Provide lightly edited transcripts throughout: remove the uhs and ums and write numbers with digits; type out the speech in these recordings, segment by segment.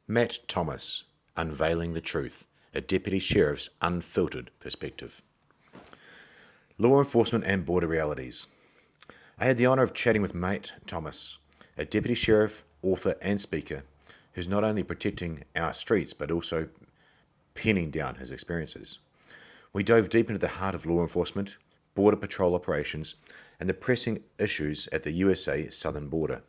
Matt Thomas, Unveiling the Truth, a Deputy Sheriff's Unfiltered Perspective. Law Enforcement and Border Realities. I had the honour of chatting with Matt Thomas, a Deputy Sheriff, author and speaker, who's not only protecting our streets but also penning down his experiences. We dove deep into the heart of law enforcement, border patrol operations, and the pressing issues at the USA southern border.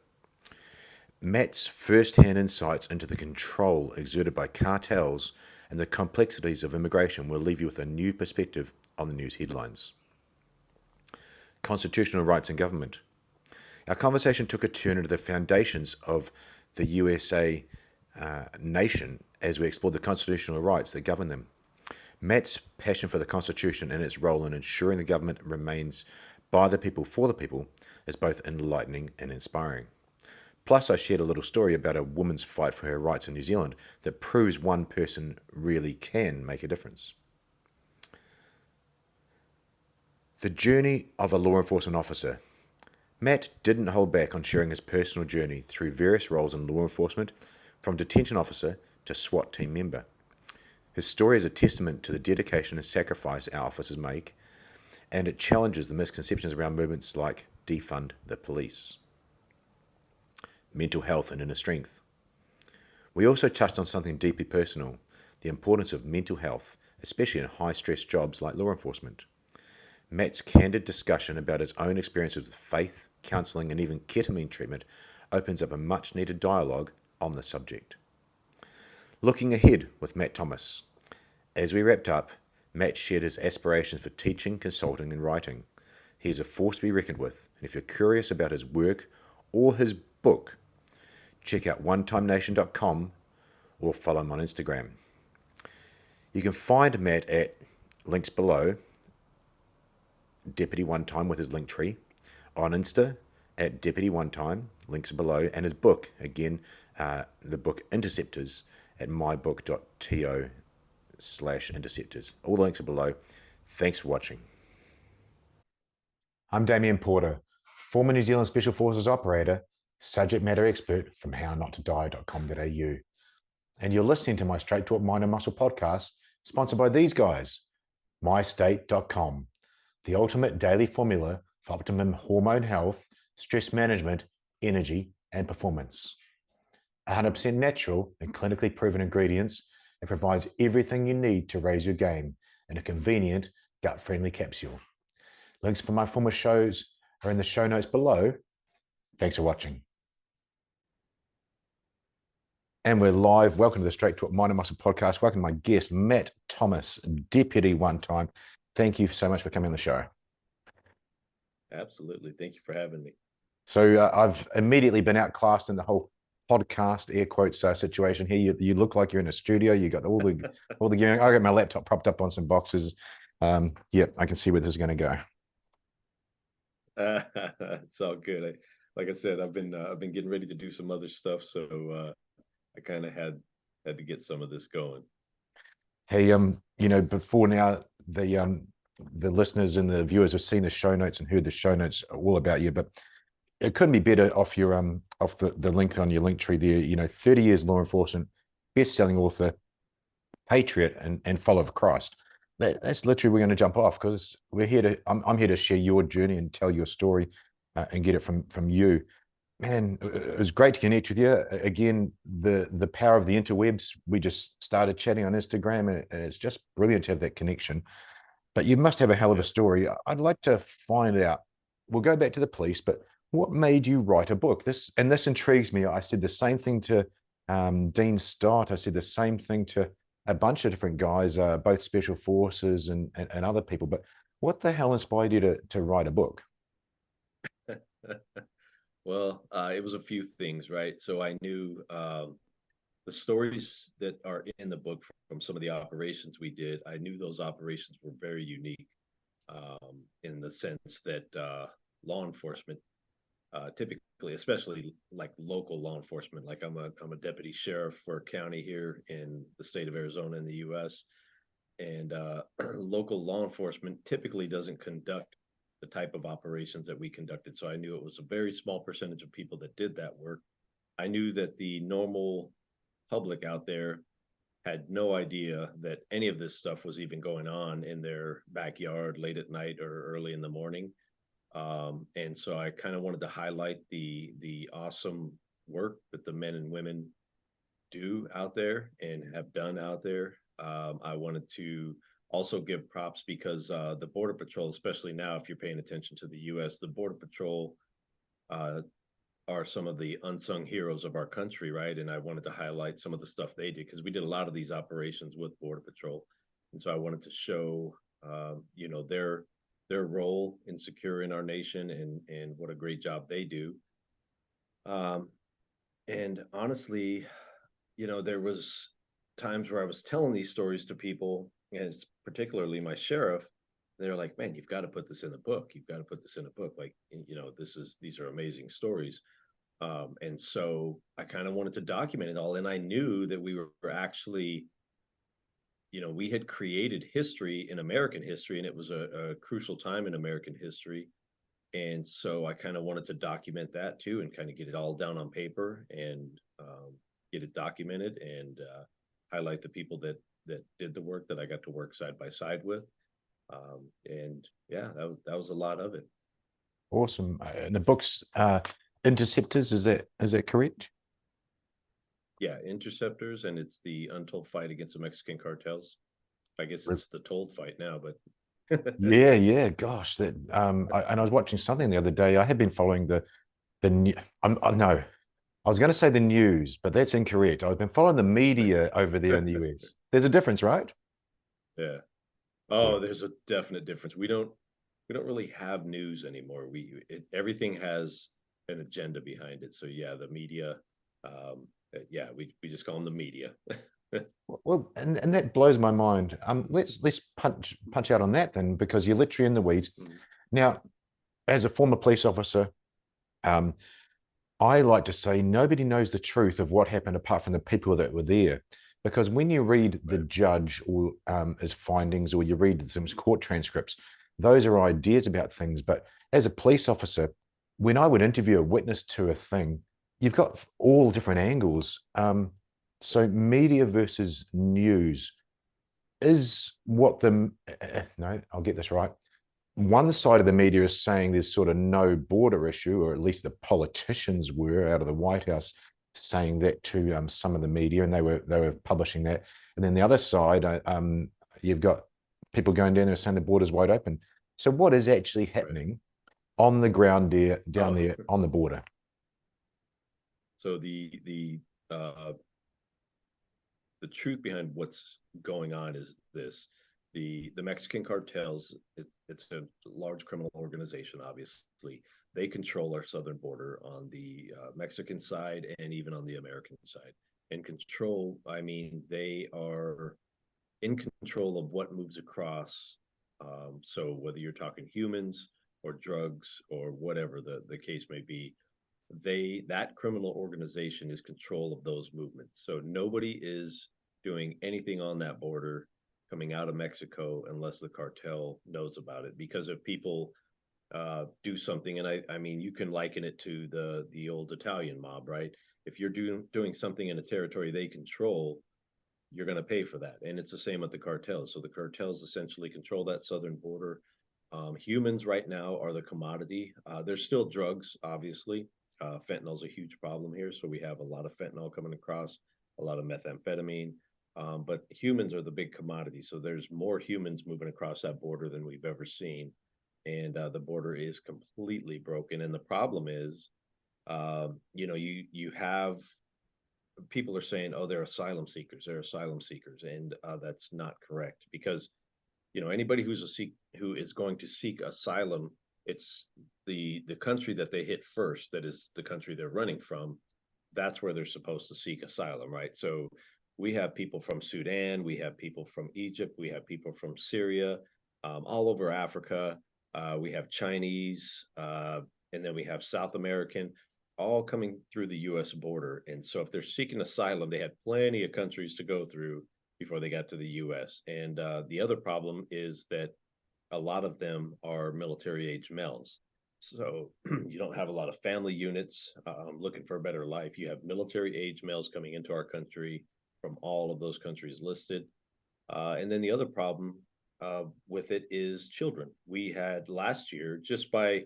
Matt's first-hand insights into the control exerted by cartels and the complexities of immigration will leave you with a new perspective on the news headlines. Constitutional rights and government. Our conversation took a turn into the foundations of the USA nation as we explored the constitutional rights that govern them. Matt's passion for the Constitution and its role in ensuring the government remains by the people for the people is both enlightening and inspiring. Plus, I shared a little story about a woman's fight for her rights in New Zealand that proves one person really can make a difference. The journey of a law enforcement officer. Matt didn't hold back on sharing his personal journey through various roles in law enforcement, from detention officer to SWAT team member. His story is a testament to the dedication and sacrifice our officers make, and it challenges the misconceptions around movements like defund the police. Mental health and inner strength. We also touched on something deeply personal, the importance of mental health, especially in high-stress jobs like law enforcement. Matt's candid discussion about his own experiences with faith, counselling, and even ketamine treatment opens up a much-needed dialogue on the subject. Looking ahead with Matt Thomas. As we wrapped up, Matt shared his aspirations for teaching, consulting, and writing. He is a force to be reckoned with, and if you're curious about his work or his book, check out onetimenation.com or follow him on Instagram. You can find Matt at links below, Deputy One Time with his link tree, on Insta at Deputy One Time, links below, and his book, again, the book Interceptors at mybook.to/interceptors. All the links are below. Thanks for watching. I'm Damien Porter, former New Zealand Special Forces operator, subject matter expert from hownotodie.com.au. And you're listening to my Straight Talk Mind and Muscle podcast, sponsored by these guys, mystate.com, the ultimate daily formula for optimum hormone health, stress management, energy, and performance. 100% natural and clinically proven ingredients, it provides everything you need to raise your game in a convenient, gut-friendly capsule. Links for my former shows are in the show notes below. Thanks for watching. And we're live. Welcome to the Straight Talk Mind and Muscle podcast. Welcome to my guest, Matt Thomas, Deputy One Time. Thank you so much for coming on the show. Absolutely. Thank you for having me. So I've immediately been outclassed in the whole podcast air quotes situation here. You look like you're in a studio. You got all the gear. I got my laptop propped up on some boxes. Yeah, I can see where this is going to go. It's all good. Like I said, I've been getting ready to do some other stuff, so I kind of had to get some of this going. Hey, before now, the listeners and the viewers have seen the show notes and heard the show notes all about you, but it couldn't be better off your off the link on your link tree there. 30 years law enforcement, best-selling author, patriot, and follower of Christ. That's literally we're going to jump off because we're here to. I'm here to share your journey and tell your story, and get it from you. Man, it was great to connect with you again. The power of the interwebs. We just started chatting on Instagram, and it's just brilliant to have that connection. But you must have a hell of a story. I'd like to find out. We'll go back to the police, but what made you write a book? This intrigues me. I said the same thing to Dean Stott. I said the same thing to a bunch of different guys, both special forces and other people. But what the hell inspired you to write a book? Well, it was a few things, right? So I knew the stories that are in the book from some of the operations we did. I knew those operations were very unique in the sense that law enforcement, typically, especially like local law enforcement, like I'm a deputy sheriff for a county here in the state of Arizona in the U.S. And local law enforcement typically doesn't conduct the type of operations that we conducted. So I knew it was a very small percentage of people that did that work. I knew that the normal public out there had no idea that any of this stuff was even going on in their backyard late at night or early in the morning. And so I kind of wanted to highlight the awesome work that the men and women do out there and have done out there. I wanted to also give props because the Border Patrol, especially now, if you're paying attention to the U.S., the Border Patrol uh, are some of the unsung heroes of our country, right? And I wanted to highlight some of the stuff they did because we did a lot of these operations with Border Patrol, and so I wanted to show, their role in securing our nation and what a great job they do. Um, and honestly, there was times where I was telling these stories to people, and it's particularly my sheriff. They're like, "Man, you've got to put this in a book. You've got to put this in a book. Like, these are amazing stories." And so I kind of wanted to document it all. And I knew that we were actually, we had created history in American history, and it was a crucial time in American history. And so I kind of wanted to document that too and kind of get it all down on paper and get it documented and highlight the people that did the work that I got to work side by side with. And yeah, that was a lot of it. Awesome. And the book's Interceptors, is that correct? Yeah, interceptors, and it's the untold fight against the Mexican cartels. I guess it's the told fight now, but Yeah, yeah. Gosh, that and I was watching something the other day. I had been following the new. No, I was going to say the news, but that's incorrect. I've been following the media over there in the US. There's a difference, right? yeah. Yeah. Oh, there's a definite difference. We don't really have news anymore. Everything has an agenda behind it. So yeah, the media, yeah, we just call them the media. Well, and that blows my mind. Let's punch out on that then, because you're literally in the weeds. Mhm. Now, as a former police officer, um, I like to say nobody knows the truth of what happened apart from the people that were there. Because when you read the Right. judge or his findings, or you read some court transcripts, those are ideas about things. But as a police officer, when I would interview a witness to a thing, you've got all different angles. So media versus news is what the no, I'll get this right. One side of the media is saying there's sort of no border issue, or at least the politicians were out of the White House saying that to some of the media, and they were publishing that. And then the other side, you've got people going down there saying the border's wide open. So what is actually Right. happening on the ground there, down Oh, there on the border? so the truth behind what's going on is this: the Mexican cartels. It's a large criminal organization. Obviously, they control our southern border on the Mexican side and even on the American side. And control, I mean, they are in control of what moves across. So whether you're talking humans or drugs or whatever the case may be, that criminal organization is control of those movements. So nobody is doing anything on that border coming out of Mexico unless the cartel knows about it. Because if people do something, and I mean, you can liken it to the old Italian mob, right? If you're doing something in a territory they control, you're going to pay for that. And it's the same with the cartels. So the cartels essentially control that southern border. Humans right now are the commodity. There's still drugs, obviously. Fentanyl is a huge problem here. So we have a lot of fentanyl coming across, a lot of methamphetamine. But humans are the big commodity. So there's more humans moving across that border than we've ever seen. And the border is completely broken. And the problem is, you have people are saying, "Oh, they're asylum seekers. They're asylum seekers," and that's not correct because anybody who is going to seek asylum, it's the country that they hit first. That is the country they're running from. That's where they're supposed to seek asylum, right? So we have people from Sudan, we have people from Egypt, we have people from Syria, all over Africa. We have Chinese, and then we have South American, all coming through the U.S. border. And so, if they're seeking asylum, they had plenty of countries to go through before they got to the U.S. And the other problem is that a lot of them are military age males. So you don't have a lot of family units looking for a better life. You have military age males coming into our country from all of those countries listed. And then the other problem with it is children. We had last year, just by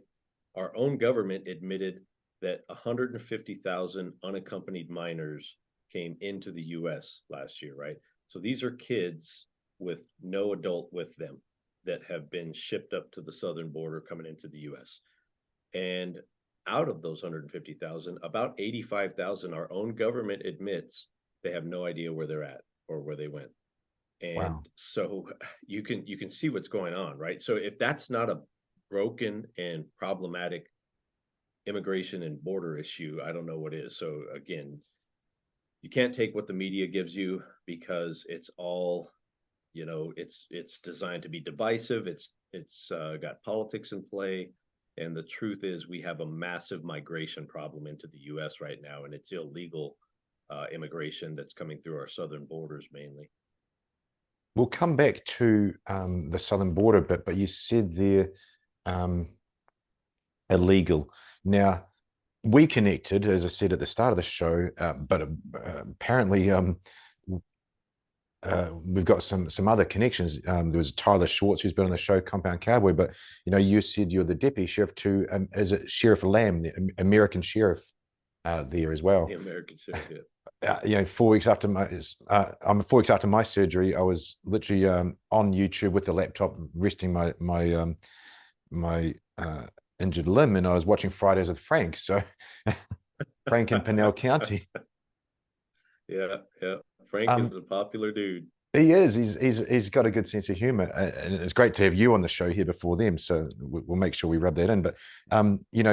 our own government admitted that 150,000 unaccompanied minors came into the US last year, right? So these are kids with no adult with them that have been shipped up to the southern border coming into the US. And out of those 150,000, about 85,000, our own government admits they have no idea where they're at or where they went. Wow. And so you can see what's going on, right? So if that's not a broken and problematic immigration and border issue, I don't know what is. So again, you can't take what the media gives you because it's all, it's designed to be divisive. It's got politics in play. And the truth is, we have a massive migration problem into the U.S. right now, and it's illegal immigration that's coming through our southern borders mainly. We'll come back to the southern border bit, but you said there um, illegal. Now, we connected, as I said at the start of the show, but apparently we've got some other connections. There was Tyler Schwartz who's been on the show, Compound Cowboy, but you said you're the deputy sheriff to, is it Sheriff Lamb, the American sheriff there as The well? American sheriff, yeah. 4 weeks after I'm 4 weeks after my surgery, I was literally on YouTube with the laptop, resting my injured limb, and I was watching Fridays with Frank. So Frank in Pinell County. Yeah, yeah. Frank Um, is a popular dude. he is. He's got a good sense of humor, and it's great to have you on the show here before them. So we'll make sure we rub that in. But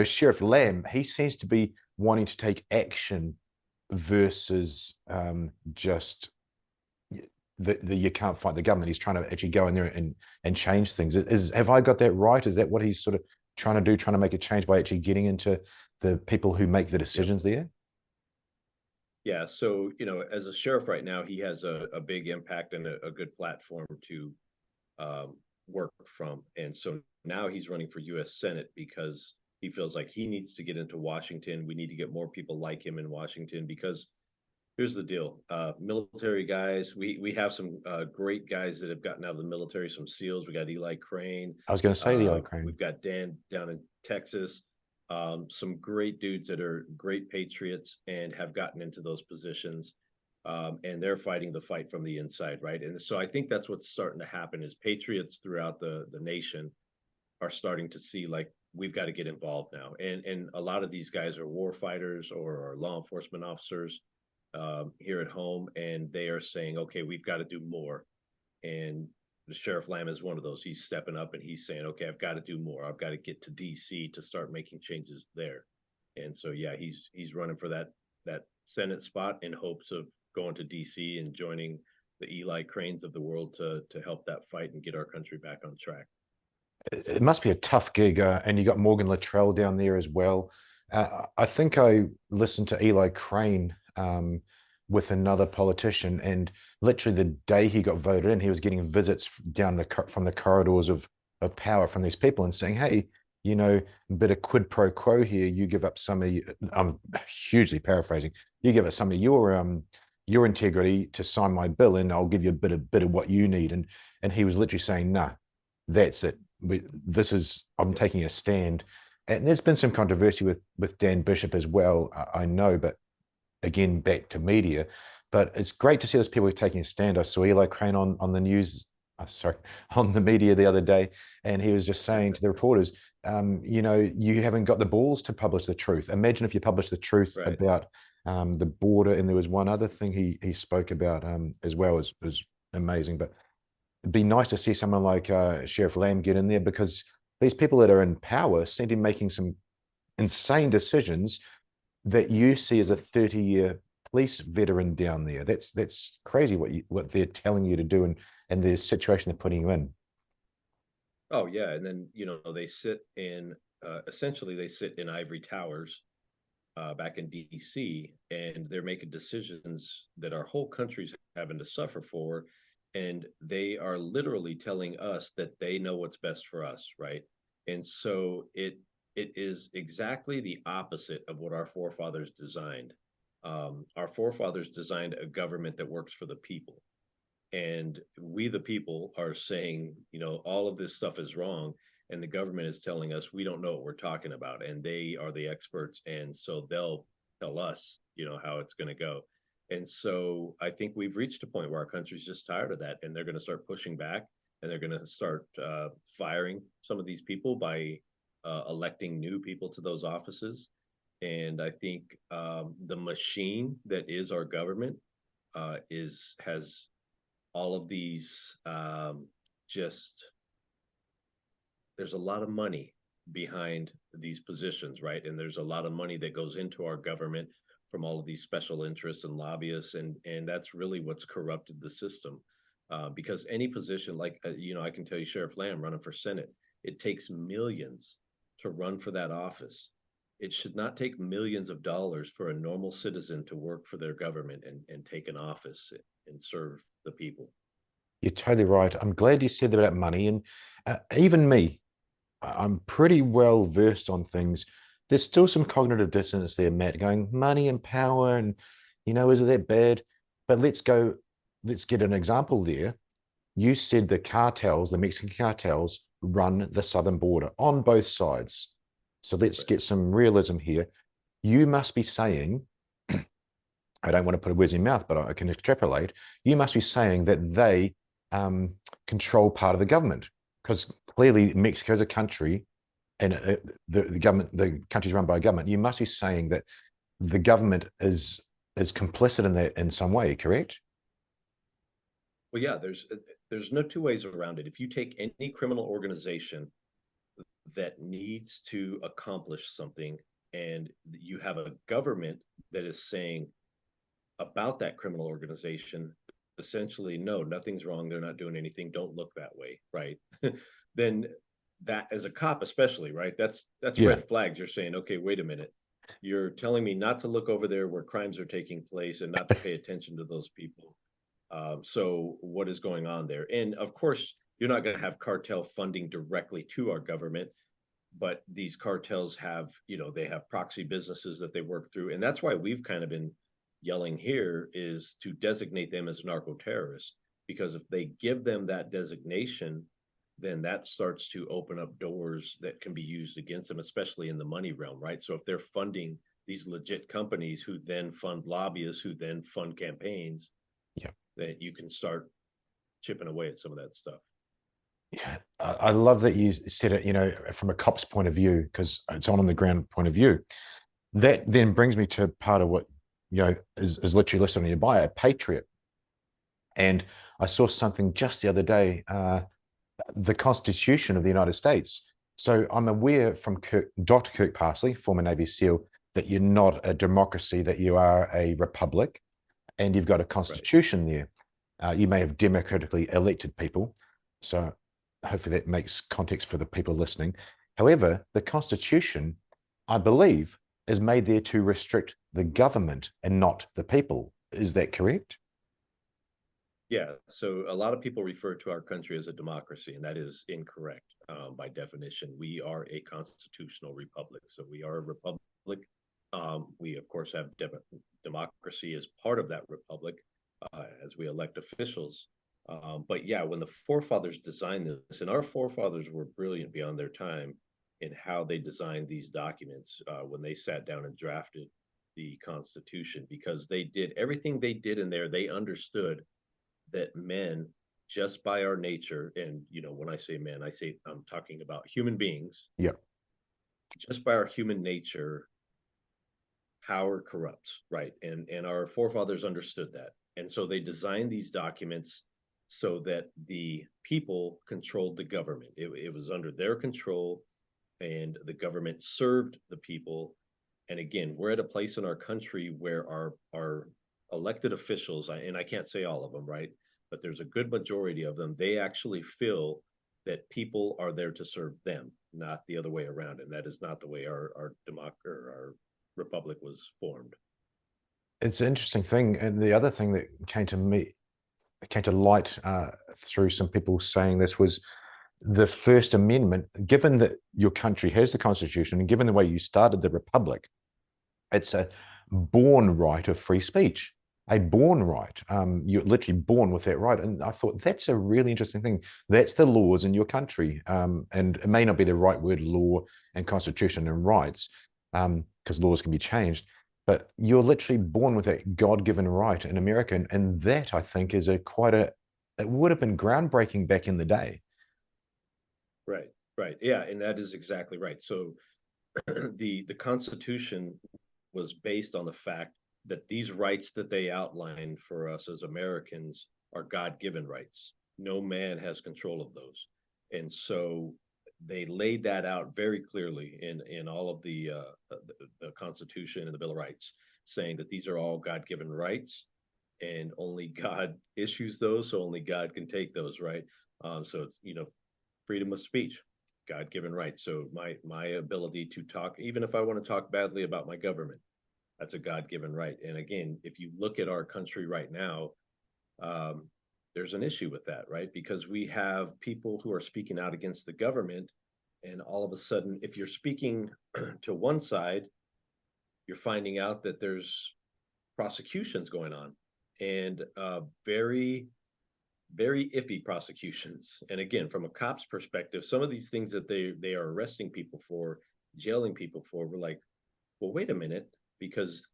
Sheriff Lamb, he seems to be wanting to take action versus just the you can't fight the government. He's trying to actually go in there and change things. Have I got that right? Is that what he's sort of trying to do, trying to make a change by actually getting into the people who make the Yep. decisions there? Yeah. So, as a sheriff right now, he has a big impact and a good platform to work from. And so now he's running for U.S. Senate because he feels like he needs to get into Washington. We need to get more people like him in Washington because here's the deal. Military guys, we have some great guys that have gotten out of the military, some SEALs. We got Eli Crane. I was going to say the Eli Crane. We've got Dan down in Texas. Some great dudes that are great patriots and have gotten into those positions. And they're fighting the fight from the inside, right? And so I think that's what's starting to happen is patriots throughout the nation are starting to see like we've got to get involved now. And a lot of these guys are war fighters or are law enforcement officers here at home, and they are saying, okay, we've got to do more. And the Sheriff Lamb is one of those. He's stepping up and he's saying, okay, I've got to do more. I've got to get to DC to start making changes there. And so, yeah, he's running for that Senate spot in hopes of going to DC and joining the Eli Cranes of the world to help that fight and get our country back on track. It must be a tough gig, and you got Morgan Luttrell down there as well. I think I listened to Eli Crane with another politician, and literally the day he got voted in, he was getting visits down from the corridors of power from these people and saying, "Hey, a bit of quid pro quo here. You give up some of I'm hugely paraphrasing. You give up some of your integrity to sign my bill, and I'll give you a bit of what you need." And he was literally saying, "Nah, that's it. I'm Yep. taking a stand." And there's been some controversy with Dan Bishop as well, I know, but again, back to media. But it's great to see those people taking a stand. I saw Eli Crane on the news, sorry, on the media the other day, and he was just saying to the reporters, you haven't got the balls to publish the truth. Imagine if you published the truth Right. about the border. And there was one other thing he spoke about as well, was amazing. But it'd be nice to see someone like Sheriff Lamb get in there, because these people that are in power seem to be making some insane decisions that you see as a 30-year police veteran down there. That's crazy what they're telling you to do, and the situation they're putting you in. Oh yeah, and then they sit in essentially they sit in ivory towers back in DC, and they're making decisions that our whole country's having to suffer for, and they are literally telling us that they know what's best for us, right? And so It is exactly the opposite of what our forefathers designed. Our forefathers designed a government that works for the people. And we, the people, are saying, all of this stuff is wrong. And the government is telling us we don't know what we're talking about. And they are the experts. And so they'll tell us, how it's going to go. And so I think we've reached a point where our country's just tired of that. And they're going to start pushing back, and they're going to start firing some of these people by electing new people to those offices. And I think the machine that is our government is has all of these just there's a lot of money behind these positions, right? And there's a lot of money that goes into our government from all of these special interests and lobbyists, and that's really what's corrupted the system. Because any position, like I can tell you, Sheriff Lamb running for Senate, it takes millions to run for that office. It should not take millions of dollars for a normal citizen to work for their government and take an office and serve the people. You're totally right. I'm glad you said that about money. And even me, I'm pretty well versed on things. There's still some cognitive dissonance there, Matt, going money and power, and is it that bad? But let's get an example there. You said the cartels, the Mexican cartels, run the southern border on both sides. So let's Right. get some realism here. You must be saying, I don't want to put words in your mouth, but I can extrapolate. You must be saying that they um, control part of the government, because clearly Mexico is a country, and the government, the country is run by a government. You must be saying that the government is complicit in that in some way, correct? Well, yeah, there's no two ways around it. If you take any criminal organization that needs to accomplish something, and you have a government that is saying about that criminal organization, essentially, no, nothing's wrong, they're not doing anything, don't look that way, right? Then that, as a cop especially, right, that's Yeah, red flags. You're saying, okay, wait a minute, you're telling me not to look over there where crimes are taking place and not to pay attention to those people. So what is going on there? And of course, you're not going to have cartel funding directly to our government, but these cartels have, they have proxy businesses that they work through. And that's why we've kind of been yelling here, is to designate them as narco terrorists. Because if they give them that designation, then that starts to open up doors that can be used against them, especially in the money realm, right? So if they're funding these legit companies who then fund lobbyists, who then fund campaigns, yeah, that you can start chipping away at some of that stuff. yeah. I love that you said it, from a cop's point of view, because it's on the ground point of view. That then brings me to part of what is literally listed on your bio, a patriot. And I saw something just the other day, the Constitution of the United States. So I'm aware from Dr. Kirk Parsley, former Navy SEAL, that you're not a democracy, that you are a republic, and you've got a Right. constitution there. You may have democratically elected people. So hopefully that makes context for the people listening. However, the constitution, I believe, is made there to restrict the government and not the people. Is that correct? Yeah, so a lot of people refer to our country as a democracy, and that is incorrect by definition. We are a constitutional republic, so we are a republic. We, of course, have democracy as part of that republic as we elect officials. But yeah, when the forefathers designed this, and our forefathers were brilliant beyond their time in how they designed these documents when they sat down and drafted the Constitution, because they did everything they did in there, they understood that men, just by our nature, and when I say men, I'm talking about human beings, Yeah. just by our human nature, power corrupts, right? And our forefathers understood that. And so they designed these documents so that the people controlled the government. It was under their control, and the government served the people. And again, we're at a place in our country where our elected officials, and I can't say all of them, right? But there's a good majority of them, they actually feel that people are there to serve them, not the other way around. And that is not the way our republic was formed. It's an interesting thing. And the other thing that came to light through some people saying this was the First Amendment, given that your country has the Constitution and given the way you started the Republic, it's a born right of free speech, a born right. You're literally born with that right. And I thought that's a really interesting thing. That's the laws in your country. And it may not be the right word, law and constitution and rights, because laws can be changed. But you're literally born with a God-given right in America. And that, I think, is it would have been groundbreaking back in the day. Right, right. Yeah, and that is exactly right. So the Constitution was based on the fact that these rights that they outlined for us as Americans are God-given rights. No man has control of those. And so they laid that out very clearly in all of the Constitution and the Bill of Rights, saying that these are all God-given rights, and only God issues those, so only God can take those, right? So it's, freedom of speech, God-given right. So my ability to talk, even if I want to talk badly about my government, that's a God-given right. And again, if you look at our country right now, um, there's an issue with that, right? Because we have people who are speaking out against the government, and all of a sudden, if you're speaking to one side, you're finding out that there's prosecutions going on, and very iffy prosecutions. And again, from a cop's perspective, some of these things that they are arresting people for, jailing people for, we're like, well, wait a minute, because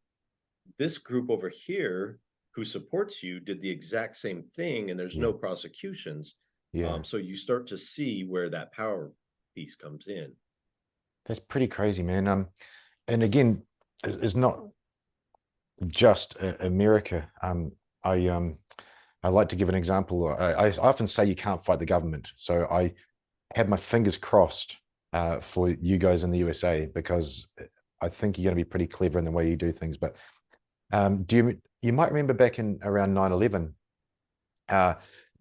this group over here who supports you did the exact same thing, and there's Yeah. no prosecutions. Yeah. So you start to see where that power piece comes in. That's pretty crazy, man. And again, it's not just America. I um, I like to give an example. I often say you can't fight the government, so I have my fingers crossed for you guys in the USA because I think you're going to be pretty clever in the way you do things. But you might remember back in around 9/11, uh,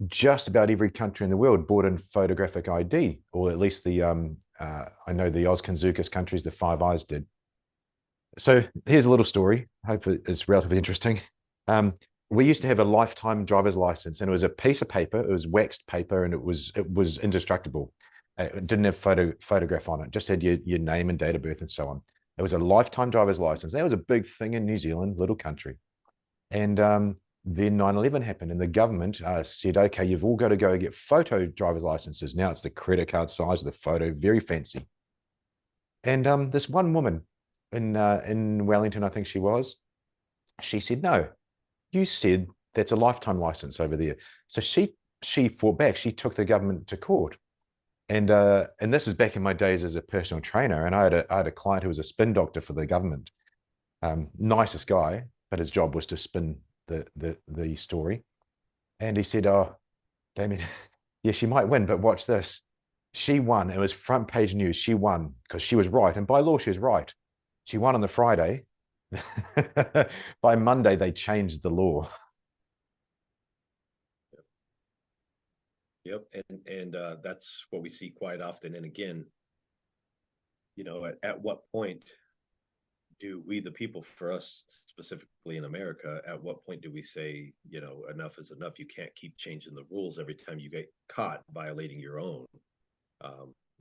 just about every country in the world brought in photographic ID, or at least I know the Oz Kanzukas countries, the Five Eyes did. So here's a little story. I hope it's relatively interesting. Um, we used to have a lifetime driver's license, and it was a piece of paper. It was waxed paper, and it was indestructible. It didn't have photograph on it. Just had your name and date of birth and so on. It was a lifetime driver's license. That was a big thing in New Zealand, little country. And then 9/11 happened, and the government said, "Okay, you've all got to go get photo driver's licenses." Now it's the credit card size of the photo, very fancy. And this one woman in Wellington, I think she was, she said, "No, you said that's a lifetime license over there." So she fought back. She took the government to court. And this is back in my days as a personal trainer. And I had a client who was a spin doctor for the government. Nicest guy, but his job was to spin the story. And he said, "Oh, Damien, yeah, she might win, but watch this. She won. It was front page news. She won because she was right. And by law, she was right. She won on the Friday. By Monday, they changed the law." Yep, and that's what we see quite often. And again, at what point do we, the people, for us specifically in America, at what point do we say, enough is enough? You can't keep changing the rules every time you get caught violating your own.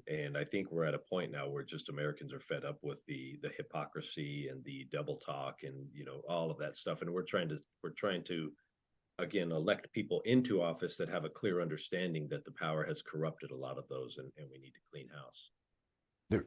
And I think we're at a point now where just Americans are fed up with the hypocrisy and the double talk and all of that stuff. And we're trying to again elect people into office that have a clear understanding that the power has corrupted a lot of those, and we need to clean house.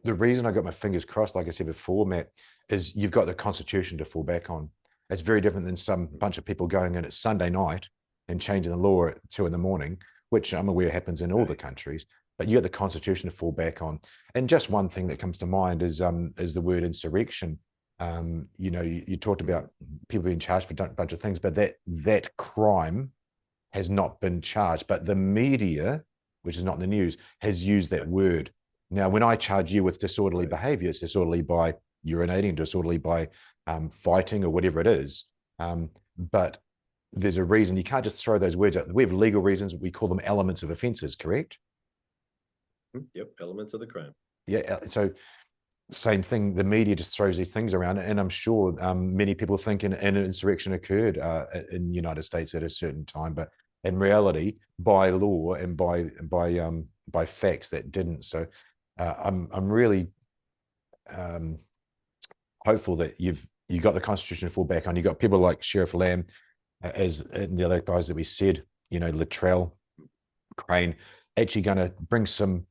The reason I got my fingers crossed, like I said before, Matt, is you've got the Constitution to fall back on. It's very different than some bunch of people going in at Sunday night and changing the law at 2 in the morning, which I'm aware happens in all the Right. countries. But you got the Constitution to fall back on. And just one thing that comes to mind is the word insurrection. You talked about people being charged for a bunch of things, but that crime has not been charged. But the media, which is not in the news, has used that word. Now, when I charge you with disorderly Right. behavior, it's disorderly by urinating, disorderly by fighting, or whatever it is. But there's a reason. You can't just throw those words out. We have legal reasons. We call them elements of offences, correct? Yep, elements of the crime. Yeah. So same thing. The media just throws these things around, and I'm sure many people think an insurrection occurred in the United States at a certain time, but in reality by law and by facts that didn't. So I'm really um, hopeful that you got the Constitution to fall back on. You got people like Sheriff Lamb, as and the other guys that we said, Luttrell, Crane, actually going to bring some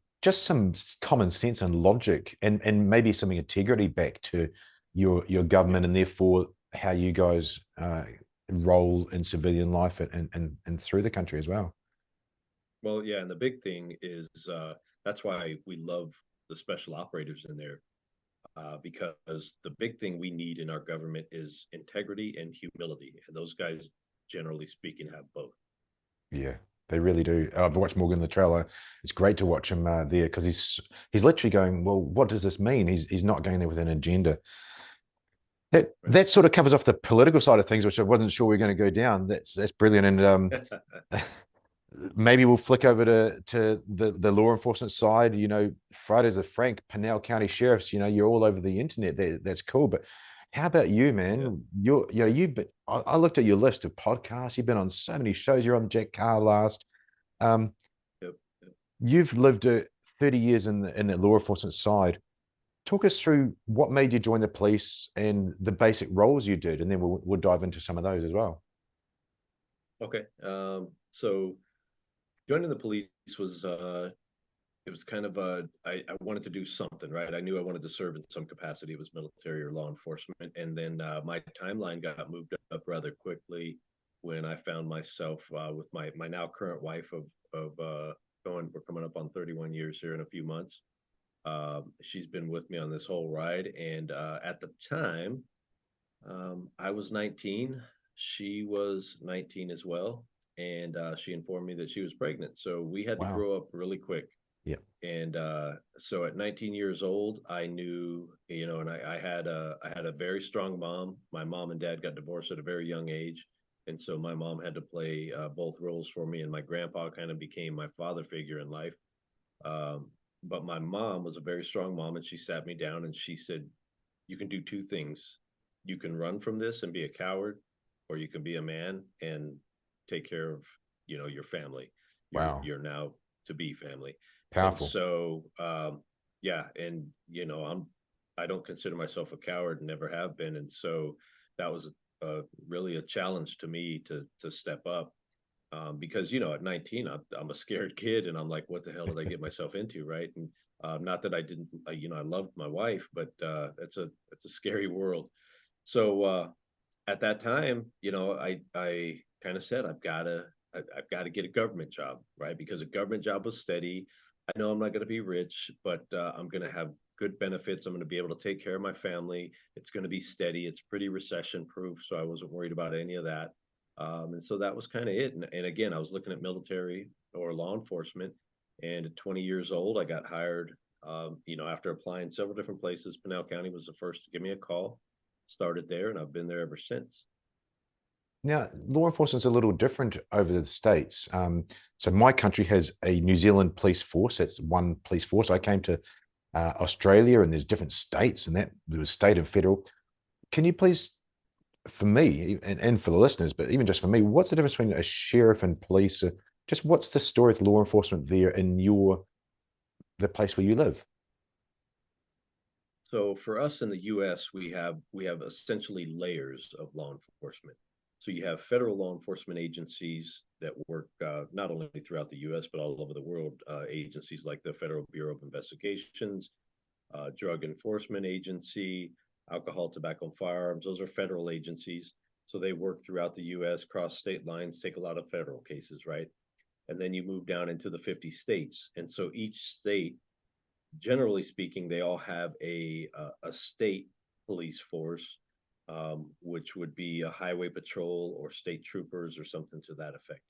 common sense and logic and maybe some integrity back to your government, and therefore how you guys roll in civilian life and through the country as well. Well, yeah, and the big thing is that's why we love the special operators in there, because the big thing we need in our government is integrity and humility, and those guys, generally speaking, have both. Yeah, they really do. I've watched Morgan Luttrell. It's great to watch him there because he's literally going, well, what does this mean? He's not going there with an agenda. That Right. that sort of covers off the political side of things, which I wasn't sure we were going to go down. That's brilliant. And maybe we'll flick over to the law enforcement side. Fridays of Frank, Pinell County sheriffs. You're all over the internet. That's cool. But how about you, Yeah. man? You've been. I looked at your list of podcasts. You've been on so many shows. You're on Jack Carr last. Um, Yep. Yep. you've lived 30 years in the law enforcement side. Talk us through what made you join the police and the basic roles you did, and then we'll dive into some of those as well. Okay. So joining the police was it was kind of I wanted to do something, right. I knew I wanted to serve in some capacity. It was military or law enforcement, and then my timeline got moved up rather quickly when I found myself with my now current wife of we're coming up on 31 years here in a few months. She's been with me on this whole ride, and at the time, I was 19. She was 19 as well, and she informed me that she was pregnant. So we had to Wow. grow up really quick. Yeah. And so at 19 years old, I knew, and I had a very strong mom. My mom and dad got divorced at a very young age, and so my mom had to play both roles for me, and my grandpa kind of became my father figure in life. Um, but my mom was a very strong mom, and she sat me down and she said, "You can do two things. You can run from this and be a coward, or you can be a man and take care of, your family, Wow. your now to be family." And Powerful. so, yeah, and I don't consider myself a coward, never have been, and so that was really a challenge to me to step up, because at 19 I'm a scared kid, and I'm like, what the hell did I get myself into, right? And not that I didn't, I loved my wife, but it's a scary world. So at that time, I kind of said I've got to get a government job, right? Because a government job was steady. I know I'm not going to be rich, but I'm going to have good benefits. I'm going to be able to take care of my family. It's going to be steady. It's pretty recession proof, so I wasn't worried about any of that. And so that was kind of it. And again, I was looking at military or law enforcement. And at 20 years old, I got hired. After applying several different places, Pinell County was the first to give me a call. Started there, and I've been there ever since. Now, law enforcement's a little different over the states. So my country has a New Zealand police force. It's one police force. I came to Australia, and there's different states, and that there was state and federal. Can you please, for me and for the listeners, but even just for me, what's the difference between a sheriff and police? Just what's the story with law enforcement there in the place where you live? So for us in the U.S., we have essentially layers of law enforcement. So you have federal law enforcement agencies that work not only throughout the U.S. but all over the world. Agencies like the Federal Bureau of Investigations, Drug Enforcement Agency, Alcohol, Tobacco, and Firearms. Those are federal agencies. So they work throughout the U.S., cross state lines, take a lot of federal cases, right? And then you move down into the 50 states. And so each state, generally speaking, they all have a state police force, which would be a highway patrol or state troopers or something to that effect.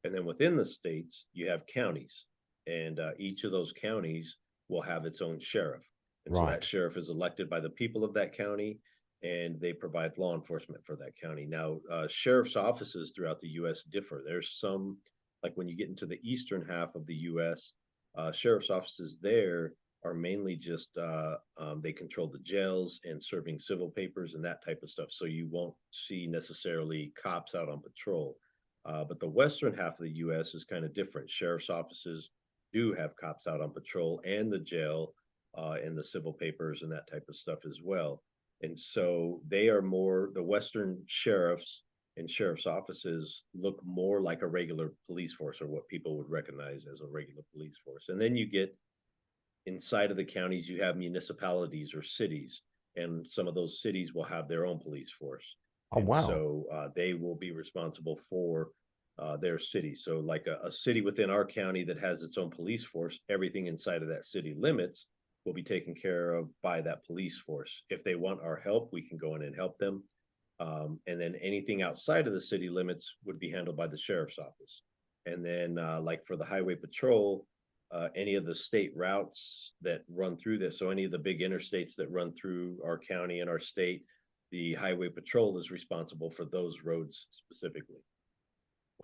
And then within the states, you have counties, and each of those counties will have its own sheriff. And so that Right. sheriff is elected by the people of that county, and they provide law enforcement for that county. Now, sheriff's offices throughout the U.S. differ. There's some, like when you get into the eastern half of the U.S., sheriff's offices there are mainly just they control the jails and serving civil papers and that type of stuff. So you won't see necessarily cops out on patrol. But the western half of the U.S. is kind of different. Sheriff's offices do have cops out on patrol, and the jail, and the civil papers and that type of stuff as well. And so they are more, the western sheriffs and sheriff's offices look more like a regular police force, or what people would recognize as a regular police force. And then you get inside of the counties, you have municipalities or cities, and some of those cities will have their own police force. Oh, And wow. so they will be responsible for their city. So, like a city within our county that has its own police force, everything inside of that city limits will be taken care of by that police force. If they want our help, we can go in and help them. And then anything outside of the city limits would be handled by the sheriff's office. And then, like for the highway patrol, any of the state routes that run through this, so any of the big interstates that run through our county and our state, the highway patrol is responsible for those roads specifically.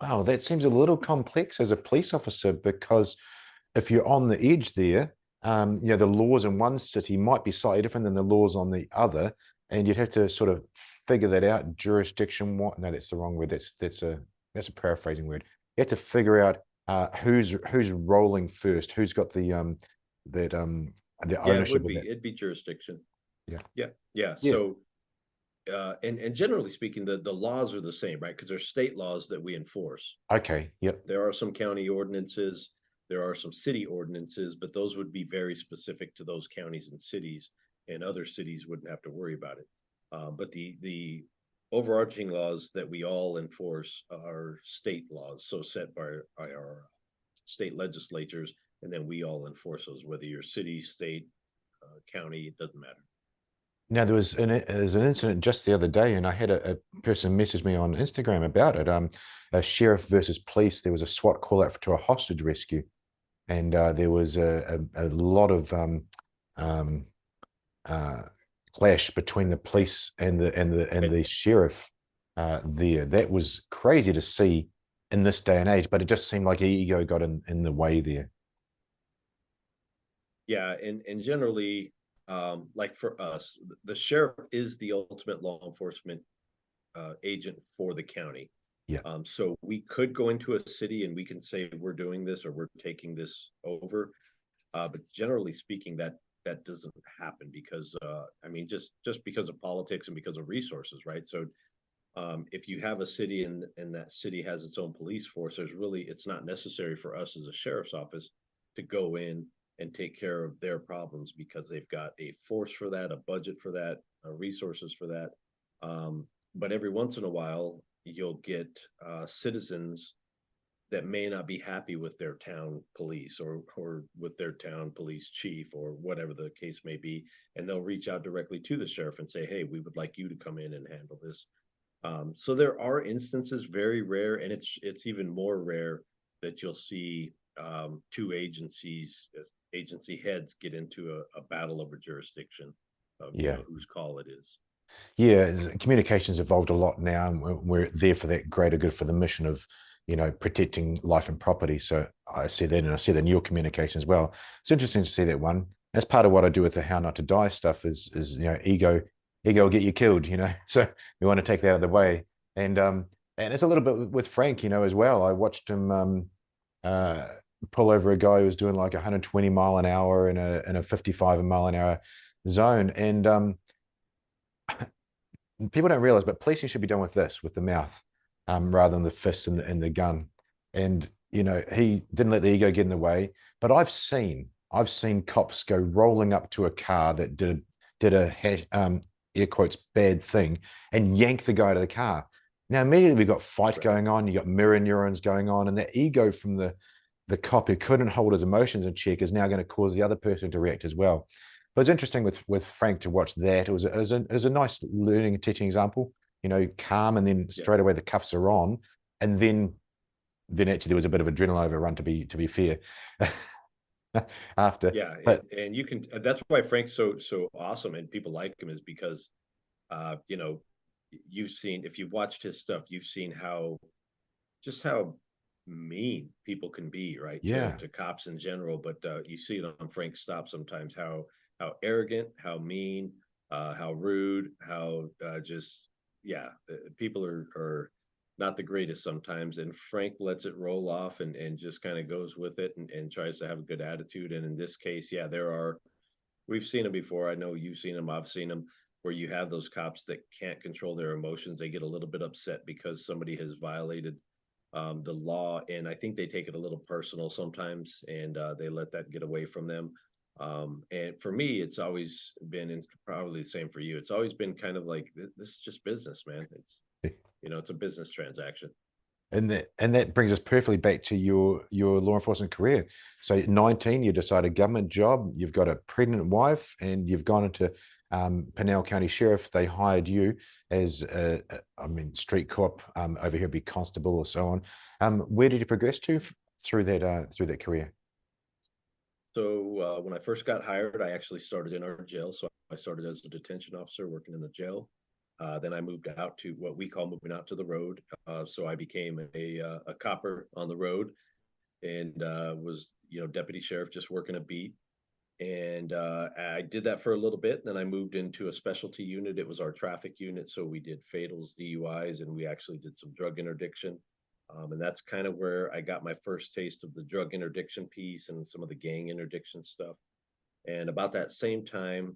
Wow, that seems a little complex as a police officer because if you're on the edge there, the laws in one city might be slightly different than the laws on the other, and you'd have to sort of figure that out. Jurisdiction, what? No, that's the wrong word. That's a paraphrasing word. You have to figure out who's rolling first, who's got that the Yeah, it ownership would of be. that. It'd be jurisdiction. Yeah, Yeah, yeah. yeah. So, and generally speaking, the laws are the same, right? Because there's state laws that we enforce. Okay, yep, There are some county ordinances, there are some city ordinances, but those would be very specific to those counties and cities, and other cities wouldn't have to worry about it. But the overarching laws that we all enforce are state laws, so set by our state legislatures, and then we all enforce those, whether you're city, state, county, it doesn't matter. now there's an incident just the other day, and I had a person message me on Instagram about it. A sheriff versus police. There was a SWAT call out to a hostage rescue, and there was a lot of um, uh, clash between the police and And the sheriff there. That was crazy to see in this day and age, but it just seemed like ego got in the way there. yeah, and generally, like for us, the sheriff is the ultimate law enforcement agent for the county. Yeah, So we could go into a city and we can say we're doing this or we're taking this over, but generally speaking, that doesn't happen because I mean, just because of politics and because of resources, right? So if you have a city and that city has its own police force, it's not necessary for us as a sheriff's office to go in and take care of their problems because they've got a force for that, a budget for that, resources for that. But every once in a while, you'll get citizens that may not be happy with their town police or with their town police chief or whatever the case may be, and they'll reach out directly to the sheriff and say, "Hey, we would like you to come in and handle this." So there are instances, very rare, and it's even more rare that you'll see two agency heads get into a battle over jurisdiction of yeah. whose call it is. Yeah, communications evolved a lot now, and we're there for that greater good for the mission of, protecting life and property. So I see that, and I see that in your communication as well. It's interesting to see that one. That's part of what I do with the how not to die stuff is ego will get you killed. So we want to take that out of the way, and it's a little bit with Frank, as well. I watched him uh pull over a guy who was doing like 120 mile an hour in a 55 mile an hour zone, and people don't realize, but policing should be done with this, with the mouth, rather than the fist and Yeah, the gun. And he didn't let the ego get in the way. But I've seen cops go rolling up to a car that did a air quotes bad thing and yank the guy out of the car. Now immediately we got fight right. going on. You got mirror neurons going on, and that ego from the cop who couldn't hold his emotions in check is now going to cause the other person to react as well. But it's interesting with Frank to watch that. It was a nice learning and teaching example. Calm, and then Yeah, straight away the cuffs are on, and then actually there was a bit of adrenaline overrun to be fair after. yeah, But and you can. That's why Frank's so awesome, and people like him is because, uh, you know, you've seen if you've watched his stuff, you've seen how mean people can be, right? To yeah, cops in general, but you see it on Frank's stop sometimes how arrogant, how mean, how rude, how just yeah, people are not the greatest sometimes. And Frank lets it roll off and just kind of goes with it and tries to have a good attitude. And in this case, yeah, we've seen them before. I know you've seen them, I've seen them, where you have those cops that can't control their emotions. They get a little bit upset because somebody has violated the law. And I think they take it a little personal sometimes, and they let that get away from them. And for me, it's always been, and probably the same for you, it's always been kind of like, this is just business, man. It's a business transaction. And that brings us perfectly back to your law enforcement career. So 19, you decide a government job, you've got a pregnant wife, and you've gone into Pinell County Sheriff. They hired you as I mean, street cop, over here be constable or so on. Where did you progress to through that career? So when I first got hired, I actually started in our jail. So I started as a detention officer working in the jail. Then I moved out to what we call moving out to the road. So I became a copper on the road, and was deputy sheriff, just working a beat. And I did that for a little bit. Then I moved into a specialty unit. It was our traffic unit. So we did fatals, DUIs, and we actually did some drug interdiction. And that's kind of where I got my first taste of the drug interdiction piece and some of the gang interdiction stuff. And about that same time,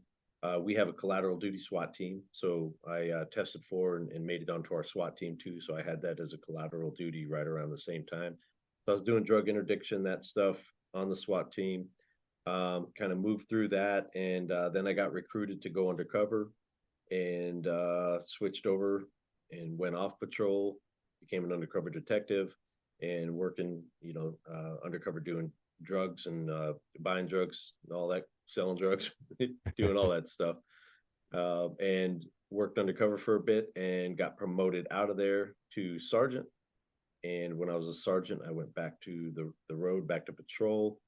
we have a collateral duty SWAT team. So I tested for and made it onto our SWAT team too. So I had that as a collateral duty right around the same time. So I was doing drug interdiction, that stuff on the SWAT team. Kind of moved through that, and then I got recruited to go undercover, and switched over and went off patrol, became an undercover detective, and working, undercover doing drugs and buying drugs and all that, selling drugs, doing all that stuff, and worked undercover for a bit and got promoted out of there to sergeant. And when I was a sergeant, I went back to the road, back to patrol.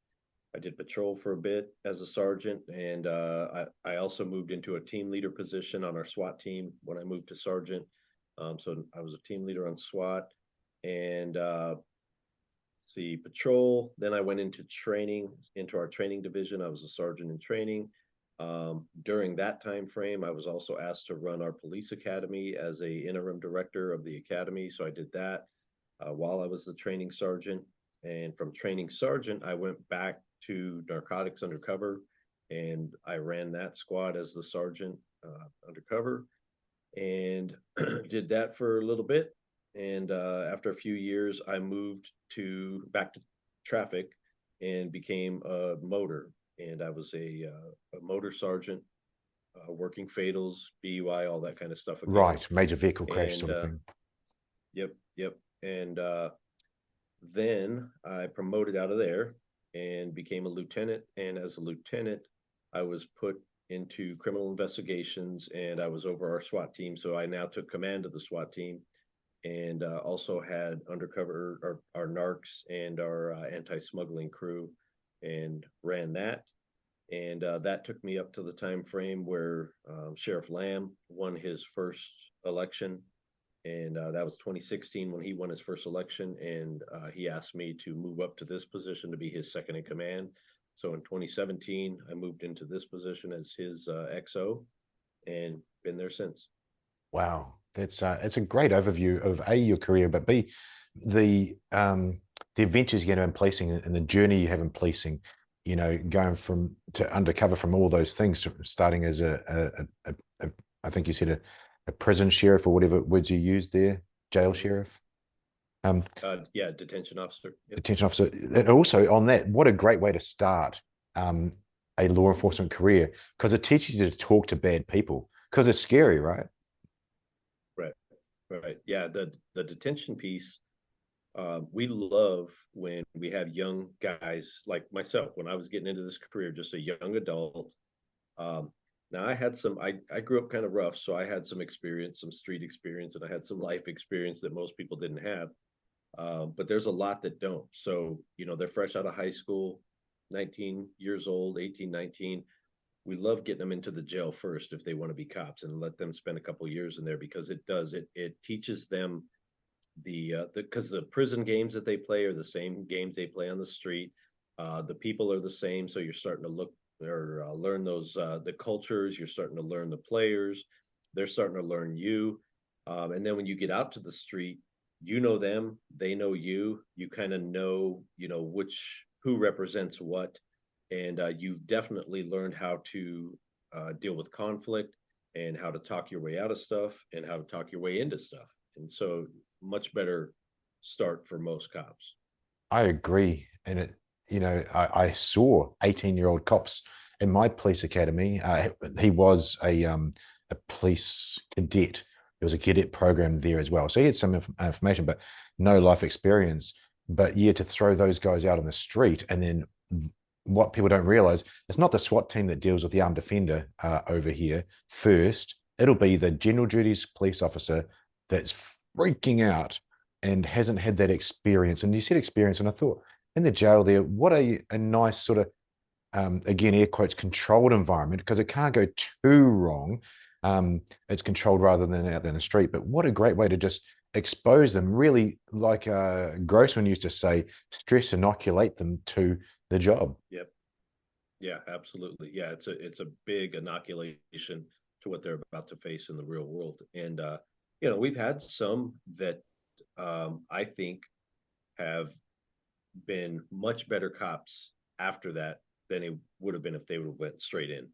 I did patrol for a bit as a sergeant, and I also moved into a team leader position on our SWAT team when I moved to sergeant. So I was a team leader on SWAT, and see patrol. Then I went into training, into our training division. I was a sergeant in training. During that time frame, I was also asked to run our police academy as a interim director of the academy. So I did that while I was the training sergeant. And from training sergeant, I went back to narcotics undercover, and I ran that squad as the sergeant undercover, and did that for a little bit. And after a few years, I moved to back to traffic and became a motor. And I was a motor sergeant, working fatals, BUI, all that kind of stuff again. Right, major vehicle crash And sort of thing. yep, yep. And then I promoted out of there and became a lieutenant. And as a lieutenant, I was put into criminal investigations, and I was over our SWAT team. So I now took command of the SWAT team, and also had undercover our narcs and our anti-smuggling crew, and ran that. And that took me up to the time frame where Sheriff Lamb won his first election, and that was 2016 when he won his first election. And he asked me to move up to this position to be his second in command. So in 2017, I moved into this position as his XO, and been there since. Wow, that's it's a great overview of A, your career, but B, the um the adventures you get in policing and the journey you have in policing, going from to undercover from all those things, starting as I think you said a prison sheriff or whatever words you used there, jail Mhm. sheriff, um, Yeah, detention officer. Yep. detention officer. And also on that, what a great way to start um a law enforcement career, because it teaches you to talk to bad people because it's scary, right? Right. Right. Yeah. The detention piece. We love when we have young guys like myself. When I was getting into this career, just a young adult. Um, Now I grew up kind of rough, so I had some experience, some street experience, and I had some life experience that most people didn't have. But there's a lot that don't. So, they're fresh out of high school, 19 years old, 18, 19. We love getting them into the jail first if they want to be cops, and let them spend a couple years in there, because it teaches them because the prison games that they play are the same games they play on the street. The people are the same, so you're starting to look or learn those the cultures. You're starting to learn the players. They're starting to learn you. And then when you get out to the street, you know them, they know you. You kind of know, who represents what, and you've definitely learned how to deal with conflict and how to talk your way out of stuff and how to talk your way into stuff. And so, much better start for most cops. I agree. And I saw 18-year-old cops in my police academy. He was a police cadet. There was a cadet program there as well. So he had some information, but no life experience. But yeah, to throw those guys out on the street, and then what people don't realize, it's not the SWAT team that deals with the armed offender over here first. It'll be the general duties police officer that's freaking out and hasn't had that experience. And you said experience, and I thought in the jail there, what a nice sort of, again, air quotes, controlled environment, because it can't go too wrong. It's controlled rather than out there in the street. But what a great way to just expose them, really, like Grossman used to say, stress inoculate them to the job. Yep. Yeah, absolutely. Yeah, it's a big inoculation to what they're about to face in the real world. And we've had some that I think have been much better cops after that than it would have been if they would have went straight in.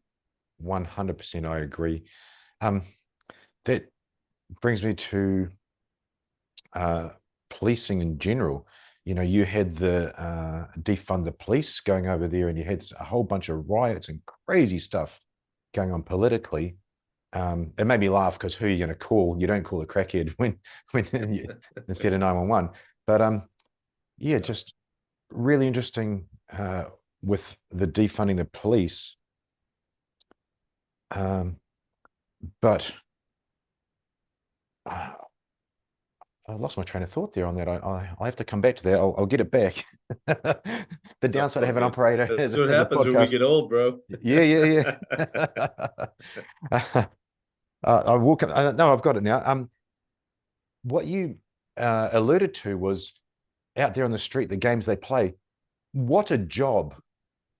100%, I agree. Um, that brings me to uh, policing in general. You had the defund the police going over there, and you had a whole bunch of riots and crazy stuff going on politically. It made me laugh because who are you going to call? You don't call a crackhead when instead of 911. But yeah, Yeah. just really interesting with the defunding the police. Um, but I lost my train of thought there on that. I have to come back to that. I'll get it back. The It's downside of all having an good. operator That's what as a happens when we podcast. get old, bro. Yeah, yeah, yeah. I will come. No, I've got it now. What you alluded to was out there on the street, the games they play. What a job!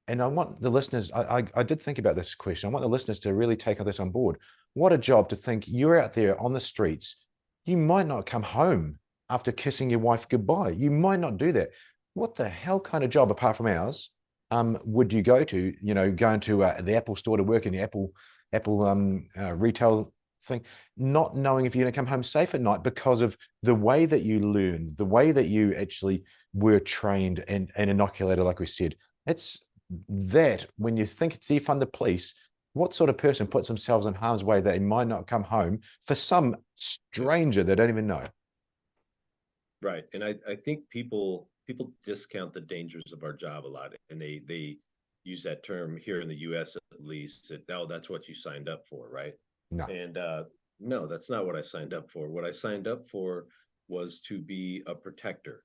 And I want the listeners. I did think about this question. I want the listeners to really take this on board. What a job to think you're out there on the streets. You might not come home after kissing your wife goodbye. You might not do that. What the hell kind of job, apart from ours, would you go to? Going to the Apple store to work in the Apple retail thing, not knowing if you're going to come home safe at night because of the way that you learned, the way that you actually were trained and inoculated, like we said. It's that when you think defund the police, what sort of person puts themselves in harm's way that they might not come home for some stranger they don't even know? Right. And I think people discount the dangers of our job a lot, and they use that term here in the US at least, that oh, that's what you signed up for, right? No. And no, that's not what I signed up for. What I signed up for was to be a protector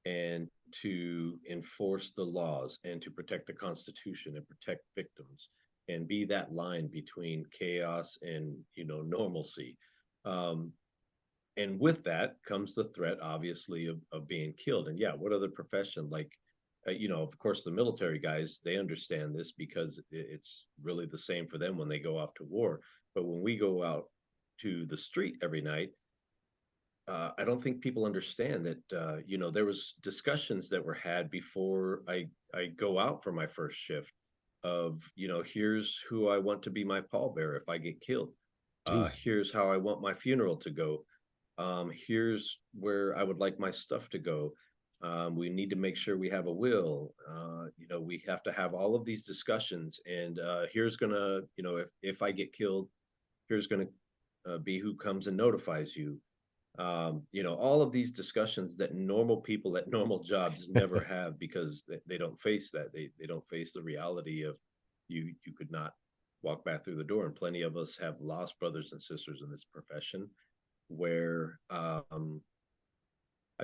and to enforce the laws and to protect the Constitution and protect victims and be that line between chaos and normalcy. Um, and with that comes the threat, obviously, of being killed. And yeah, what other profession, like of course the military guys, they understand this because it's really the same for them when they go off to war. But when we go out to the street every night, I don't think people understand that there was discussions that were had before I go out for my first shift of here's who I want to be my pallbearer if I get killed. Jeez. Here's how I want my funeral to go. Here's where I would like my stuff to go. We need to make sure we have a will. We have to have all of these discussions. And here's gonna, if I get killed, here's gonna be who comes and notifies you. All of these discussions that normal people at normal jobs never have because they don't face that. They don't face the reality of you could not walk back through the door. And plenty of us have lost brothers and sisters in this profession where I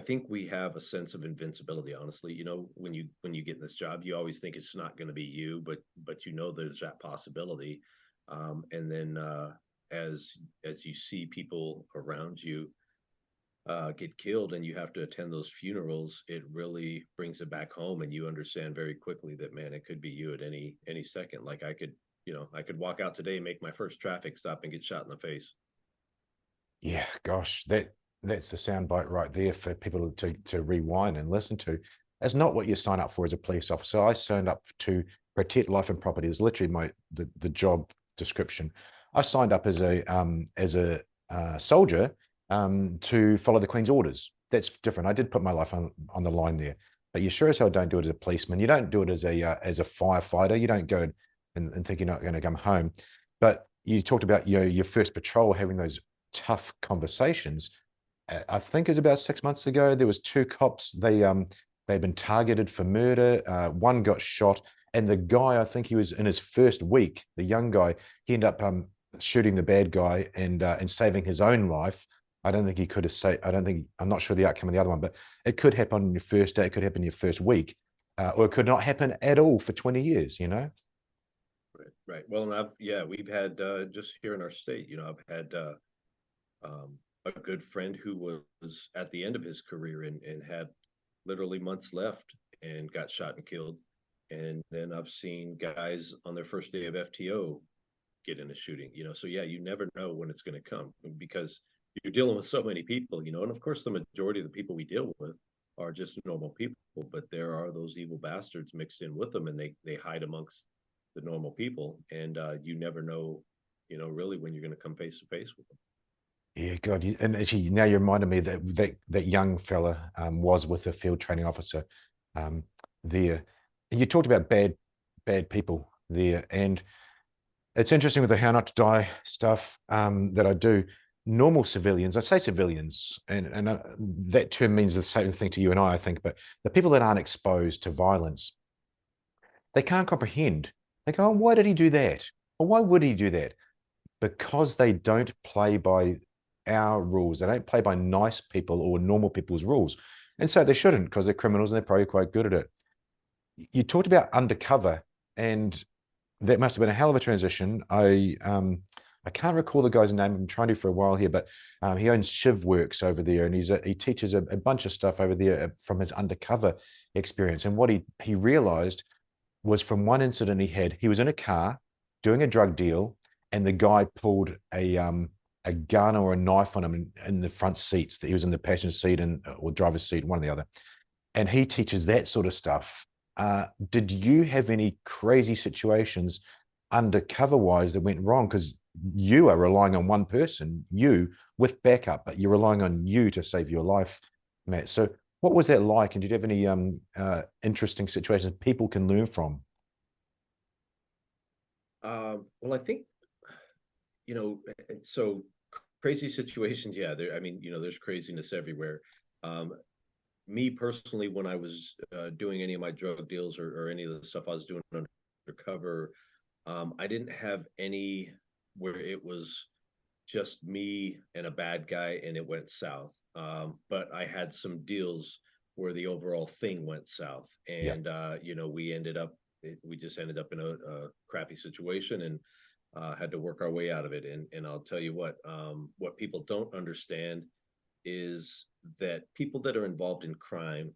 think we have a sense of invincibility. Honestly, when you get in this job, you always think it's not going to be you, but there's that possibility. And then as you see people around you get killed and you have to attend those funerals, it really brings it back home, and you understand very quickly that man, it could be you at any second. Like I could walk out today, make my first traffic stop, and get shot in the face. Yeah, gosh, that. that's the soundbite right there for people to rewind and listen to. It's not what you sign up for as a police officer. I signed up to protect life and property. It's literally the job description. I signed up as a soldier to follow the Queen's orders. That's different. I did put my life on the line there, but you sure as hell don't do it as a policeman. You don't do it as a firefighter. You don't go and think you're not going to come home. But you talked about your first patrol, having those tough conversations. I think it was about 6 months ago. There was two cops. They'd been targeted for murder. One got shot, and the guy, I think he was in his first week. The young guy, he ended up shooting the bad guy and saving his own life. I don't think he could have saved. I don't think. I'm not sure the outcome of the other one, but it could happen on your first day. It could happen in your first week, or it could not happen at all for 20 years. Right, right. Well, and we've had just here in our state, I've had a good friend who was at the end of his career and had literally months left and got shot and killed. And then I've seen guys on their first day of FTO get in a shooting, So yeah, you never know when it's going to come because you're dealing with so many people, and of course the majority of the people we deal with are just normal people, but there are those evil bastards mixed in with them, and they hide amongst the normal people, and you never know, really when you're going to come face to face with them. Yeah, God, and actually now you reminded me that young fella was with a field training officer um, there. And you talked about bad people there, and it's interesting with the How Not to Die stuff that I do. Normal civilians, I say civilians, and that term means the same thing to you and I think, but the people that aren't exposed to violence, they can't comprehend. They go, oh, why did he do that? Or why would he do that? Because they don't play by our rules. They don't play by nice people or normal people's rules. And so they shouldn't because they're criminals and they're probably quite good at it. You talked about undercover, and that must have been a hell of a transition. I can't recall the guy's name. I've been trying to for a while here, but he owns Shiv Works over there, and he teaches a bunch of stuff over there from his undercover experience. And what he realized was from one incident he was in a car doing a drug deal, and the guy pulled a gun or a knife on him in the front seats. That he was in the passenger seat or driver's seat, one or the other. And he teaches that sort of stuff. Did you have any crazy situations undercover wise that went wrong? Because you are relying on one person, you with backup, but you're relying on you to save your life, Matt. So what was that like? And did you have any interesting situations people can learn from? Well, I think so crazy situations. Yeah, there. I mean, there's craziness everywhere. Um, Me personally, when I was doing any of my drug deals or any of the stuff I was doing undercover, I didn't have any where it was just me and a bad guy and it went south. But I had some deals where the overall thing went south, Yeah. and we just ended up in a crappy situation and had to work our way out of it. And I'll tell you what people don't understand is that people that are involved in crime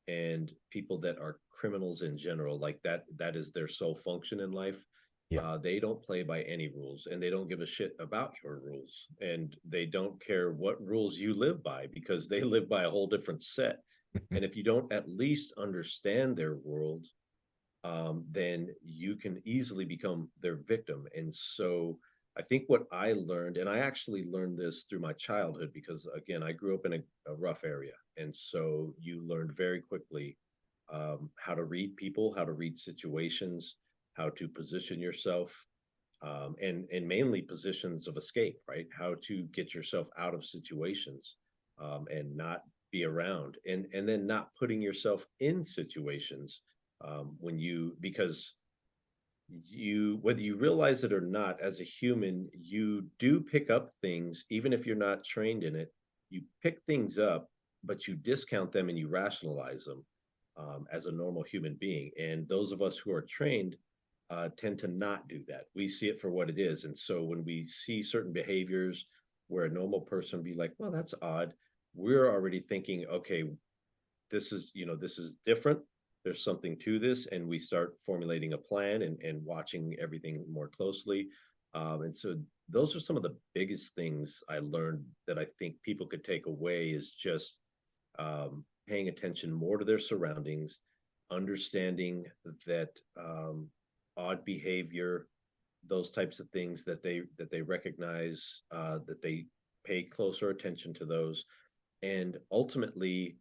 and people that are criminals in general, like that is their sole function in life. Yeah. They don't play by any rules, and they don't give a shit about your rules, and they don't care what rules you live by because they live by a whole different set. And if you don't at least understand their world, then you can easily become their victim. And so I think what I learned, and I actually learned this through my childhood, because again, I grew up in a rough area. And so you learned very quickly how to read people, how to read situations, how to position yourself, and mainly positions of escape, right? How to get yourself out of situations and not be around, and then not putting yourself in situations when you because you whether you realize it or not, as a human you do pick up things even if you're not trained in it. You pick things up, but you discount them and you rationalize them as a normal human being, and those of us who are trained tend to not do that. We see it for what it is, and so when we see certain behaviors where a normal person be like, well, that's odd, we're already thinking, okay, this is different, there's something to this, and we start formulating a plan and watching everything more closely. And so those are some of the biggest things I learned that I think people could take away is just paying attention more to their surroundings, understanding that odd behavior, those types of things that they recognize, that they pay closer attention to those, and ultimately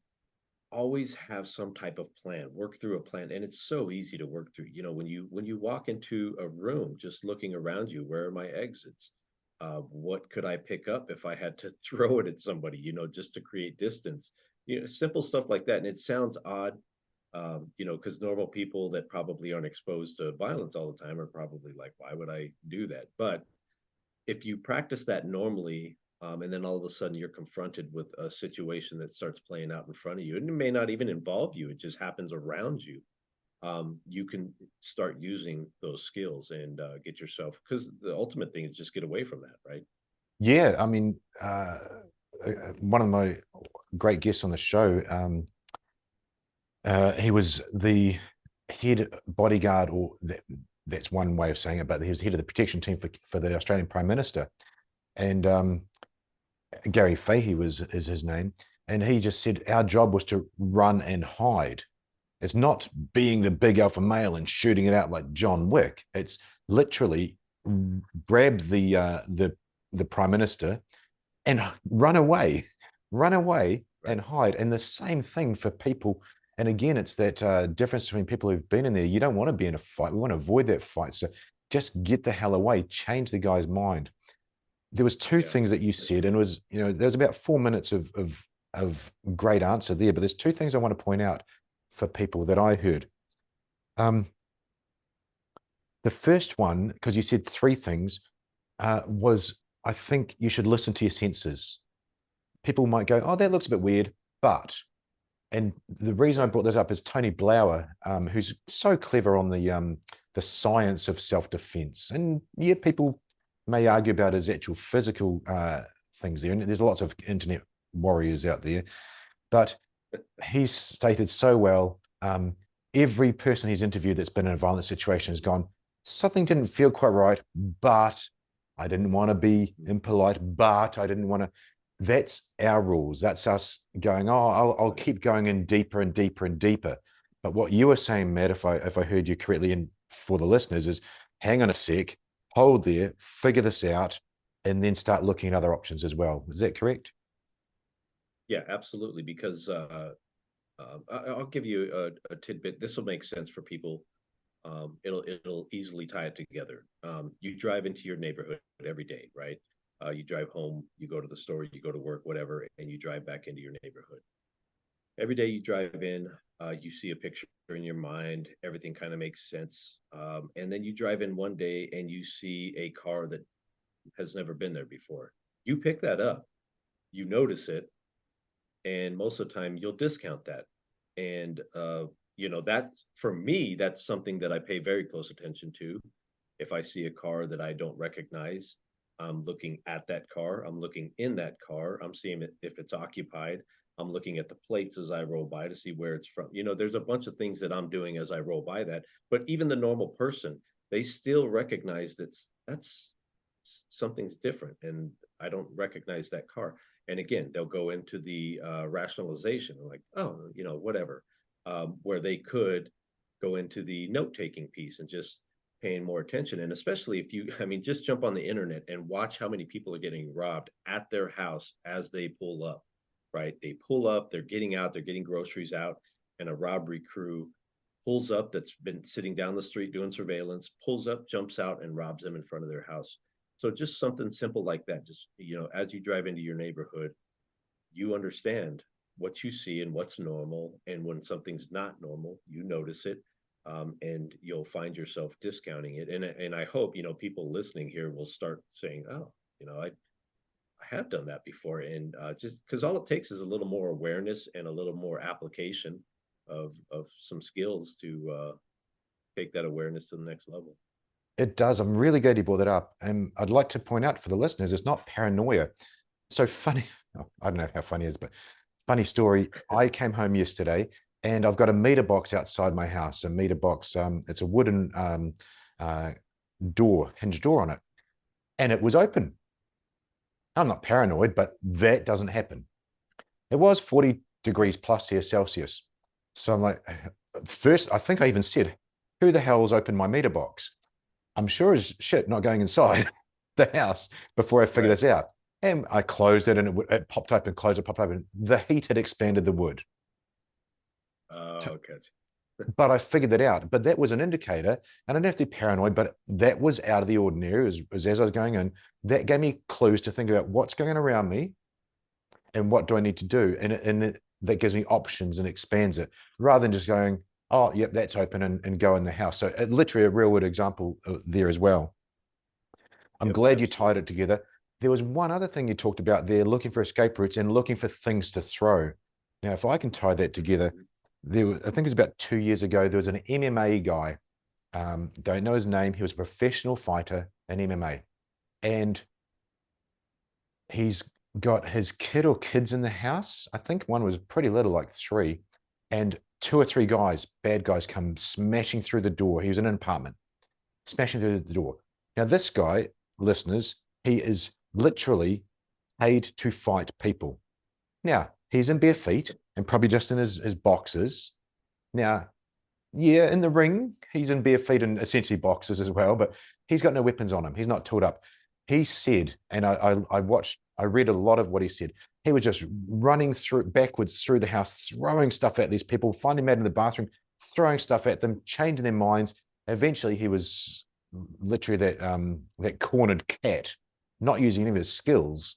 always have some type of plan, work through a plan. And it's so easy to work through, when you walk into a room, just looking around you, where are my exits? What could I pick up if I had to throw it at somebody, just to create distance? Simple stuff like that. And it sounds odd, because normal people that probably aren't exposed to violence all the time are probably like, why would I do that? But if you practice that normally, and then all of a sudden you're confronted with a situation that starts playing out in front of you, and it may not even involve you, it just happens around you. You can start using those skills and get yourself, because the ultimate thing is just get away from that, right? Yeah, I mean, one of my great guests on the show, he was the head bodyguard, or that's one way of saying it, but he was head of the protection team for the Australian Prime Minister. And Gary Fahey is his name. And he just said our job was to run and hide. It's not being the big alpha male and shooting it out like John Wick. It's literally grab the prime minister and run away Right. and hide. And the same thing for people. And again, it's that difference between people who've been in there. You don't want to be in a fight. We want to avoid that fight. So just get the hell away. Change the guy's mind. There was two Yeah. things that you said, and it was, there was about 4 minutes of great answer there. But there's two things I want to point out for people that I heard. Um, the first one, because you said three things, was I think you should listen to your senses. People might go, "Oh, that looks a bit weird," but, and the reason I Right. brought this up is Tony Blauer, who's so clever on the science of self-defense. And yeah, people may argue about his actual physical things there, and there's lots of internet warriors out there, but he's stated so well. Every person he's interviewed that's been in a violent situation has gone, something didn't feel quite right, but I didn't want to be impolite, but I didn't want to. That's our rules. That's us going, oh, I'll Right. keep going in deeper and deeper and deeper. But what you were saying, Matt, if I heard you correctly, and for the listeners, is hang on a sec, hold there, figure this out, and then start looking at other options as well. Is that correct? Yeah, absolutely. Because I'll give you a tidbit. This will make sense for people. It'll easily tie it together. You drive into your neighborhood every day, right? You drive home, you go to the store, you go to work, whatever, and you drive back into your neighborhood. Every day you drive in, you see a picture in your mind, everything kind of makes sense. And then you drive in one day and you see a car that has never been there before. You pick that up, you notice it, and most of the time you'll discount that. And that, for me, that's something that I pay very close attention to. If I see a car that I don't recognize, I'm looking at that car, I'm looking in that car, I'm seeing if it's occupied, I'm looking at the plates as I roll by to see where it's from. There's a bunch of things that I'm doing as I roll by that. But even the normal person, they still recognize that's something's different, and I don't recognize that car. And again, they'll go into the rationalization, like, oh, whatever, where they could go into the note taking piece and just paying more attention. And especially if you, I mean, just jump on the internet and watch how many people are getting robbed at their house as they pull up, right? They pull up, they're getting out, they're getting groceries out, and a robbery crew pulls up, that's been sitting down the street doing surveillance, pulls up, jumps out, and robs them in front of their house. So just something simple like that. Just, as you drive into your neighborhood, you understand what you see and what's normal. And when something's not normal, you notice it, and you'll find yourself discounting it. And I hope, people listening here will start saying, oh, I have done that before. And just because all it takes is a little more awareness and a little more application of some skills to take that awareness to the next level. It does. I'm really glad you brought that up. And I'd like to point out for the listeners, it's not paranoia. So funny. I don't know how funny it is, but funny story. I came home yesterday and I've got a meter box outside my house. A meter box. It's a wooden door, hinge door on it. and it was open. I'm not paranoid, but that doesn't happen. It was 40 degrees plus here Celsius. So I'm like, first, I think I even said, who the hell's opened my meter box? I'm sure as shit not going inside the house before I figured Right. this out. And I closed it and it popped open, closed it, popped open. The heat had expanded the wood. Okay. But I figured that out. But that was an indicator, and I didn't have to be paranoid, but that was out of the ordinary as I was going in. That gave me clues to think about what's going on around me and what do I need to do. That gives me options and expands it rather than just going, oh, yep, that's open and go in the house. So literally a real world example there as well. I'm Yep, glad you tied absolutely. it together. There was one other thing you talked about there, looking for escape routes and looking for things to throw. Now, if I can tie that together, Mhm. I think it was about 2 years ago, there was an MMA guy. Don't know his name. He was a professional fighter in MMA. And he's got his kid or kids in the house. I think one was pretty little, like three. And two or three guys, bad guys, come smashing through the door. He was in an apartment, smashing through the door. Now, this guy, listeners, he is literally paid to fight people. Now, he's in bare feet and probably just in his boxers. Now, yeah, in the ring, he's in bare feet and essentially boxers as well, but he's got no weapons on him. He's not tooled up. He said, and I read a lot of what he said. He was just running through backwards through the house, throwing stuff at these people, finding them out in the bathroom, throwing stuff at them, changing their minds. Eventually, he was literally that cornered cat, not using any of his skills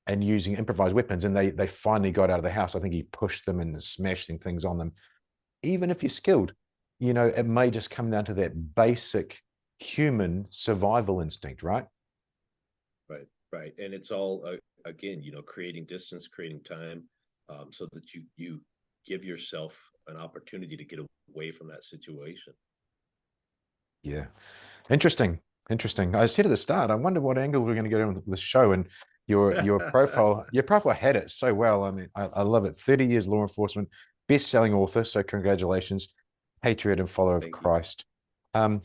and using improvised weapons. And they finally got out of the house. I think he pushed them and smashing things on them. Even if you're skilled, it may just come down to that basic human survival instinct, right? Right, right. And it's all again, creating distance, creating time, so that you give yourself an opportunity to get away from that situation. Yeah. Interesting. Interesting. I said at the start, I wonder what angle we're going to go down with the show. And your profile had it so well. I mean, I love it. 30 years law enforcement, best-selling author. So congratulations, patriot and follower of Thank you. Christ. Um,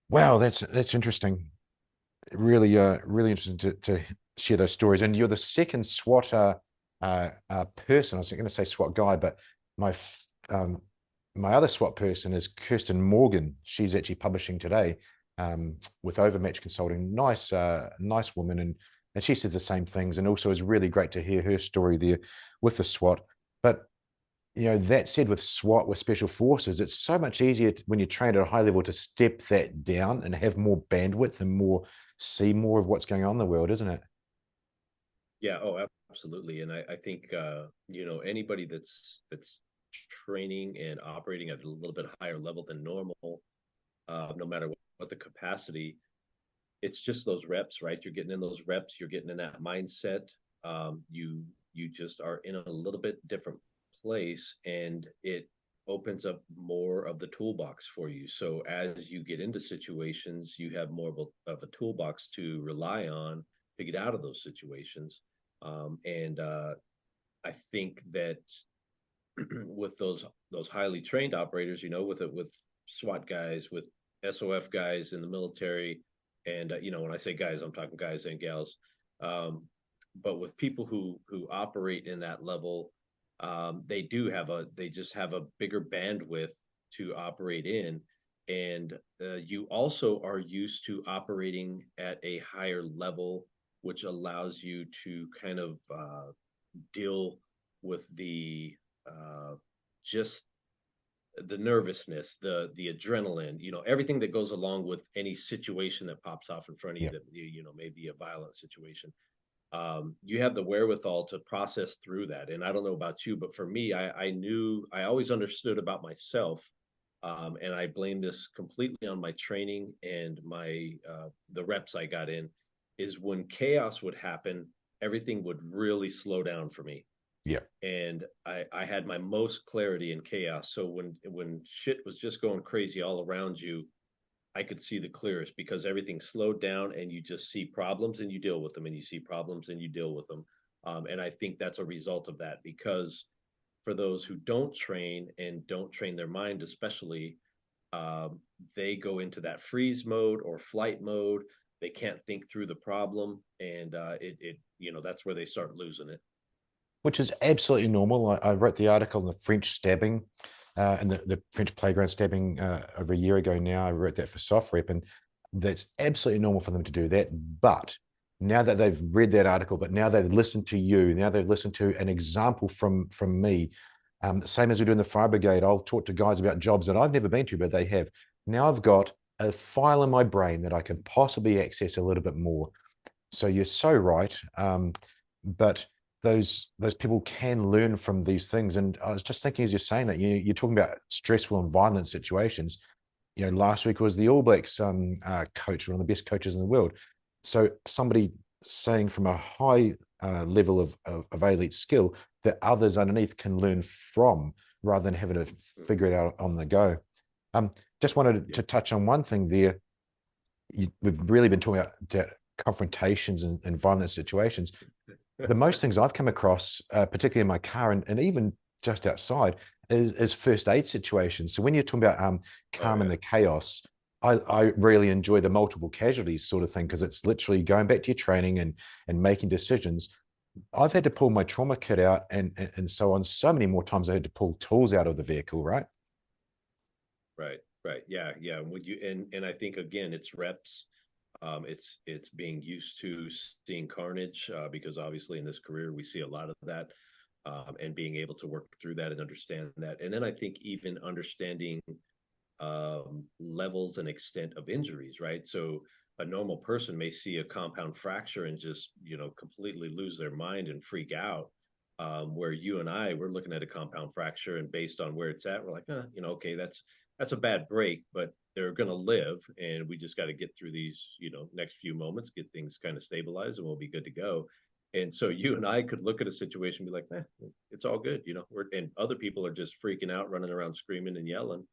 wow, that's interesting. Really really interesting to share those stories. And you're the second SWAT person. I was going to say SWAT guy, but my um, my other SWAT person is Kirsten Morgan. She's actually publishing today with Overmatch Consulting. Nice woman, and she says the same things. And also, it's really great to hear her story there with the SWAT. But that said, with SWAT, with special forces, it's so much easier when you're trained at a high level to step that down and have more bandwidth and see more of what's going on in the world, isn't it? Yeah, oh, absolutely. And I think anybody that's training and operating at a little bit higher level than normal, no matter what the capacity, it's just those reps, right? You're getting in those reps, you're getting in that mindset. You just are in a little bit different place, and it opens up more of the toolbox for you. So as you get into situations, you have more of a toolbox to rely on to get out of those situations. And I think that with those highly trained operators, with SWAT guys, with SOF guys in the military, and when I say guys, I'm talking guys and gals. Um, but with people who operate in that level, they just have a bigger bandwidth to operate in, and you also are used to operating at a higher level, which allows you to kind of deal with the just the nervousness, the adrenaline, everything that goes along with any situation that pops off in front of you Yeah. that may be a violent situation. You have the wherewithal to process through that. And I don't know about you, but for me, I always understood about myself, and I blame this completely on my training and my the reps I got in. Is when chaos would happen, everything would really slow down for me, Yeah. and I had my most clarity in chaos. So when shit was just going crazy all around you, I could see the clearest because everything slowed down and you just see problems and you deal with them, and you see problems and you deal with them. And I think that's a result of that, because for those who don't train and don't train their mind, especially, um, they go into that freeze mode or flight mode. they can't think through the problem, and that's where they start losing it. Which is absolutely normal. I wrote the article on the French stabbing and the French playground stabbing over a year ago now. I wrote that for SoftRep, and that's absolutely normal for them to do that. But now that they've read that article, but now they've listened to you, now they've listened to an example from me, same as we do in the fire brigade, I'll talk to guys about jobs that I've never been to, but they have. Now I've got a file in my brain that I can possibly access a little bit more. So you're so right. But those people can learn from these things. And I was just thinking as you're saying that you're talking about stressful and violent situations. Last week was the All Blacks coach, one of the best coaches in the world. So somebody saying from a high level of elite skill that others underneath can learn from rather than having to figure it out on the go. Just wanted to touch on one thing there. We've really been talking about confrontations and violent situations. The most things I've come across, particularly in my car and even just outside, is first aid situations. So when you're talking about Oh calm in yeah. the chaos, I really enjoy the multiple casualties sort of thing because it's literally going back to your training and making decisions. I've had to pull my trauma kit out and so on so many more times I had to pull tools out of the vehicle, right? Right, right. Yeah, yeah. Would you and I think again it's reps. It's being used to seeing carnage, because obviously in this career we see a lot of that, and being able to work through that and understand that. And then I think even understanding levels and extent of injuries, right? So a normal person may see a compound fracture and just, completely lose their mind and freak out. Where you and I, we're looking at a compound fracture, and based on where it's at, we're like, okay, that's a bad break, but they're going to live, and we just got to get through these, next few moments, get things kind of stabilized, and we'll be good to go. And so you and I could look at a situation and be like, it's all good, and other people are just freaking out, running around screaming and yelling.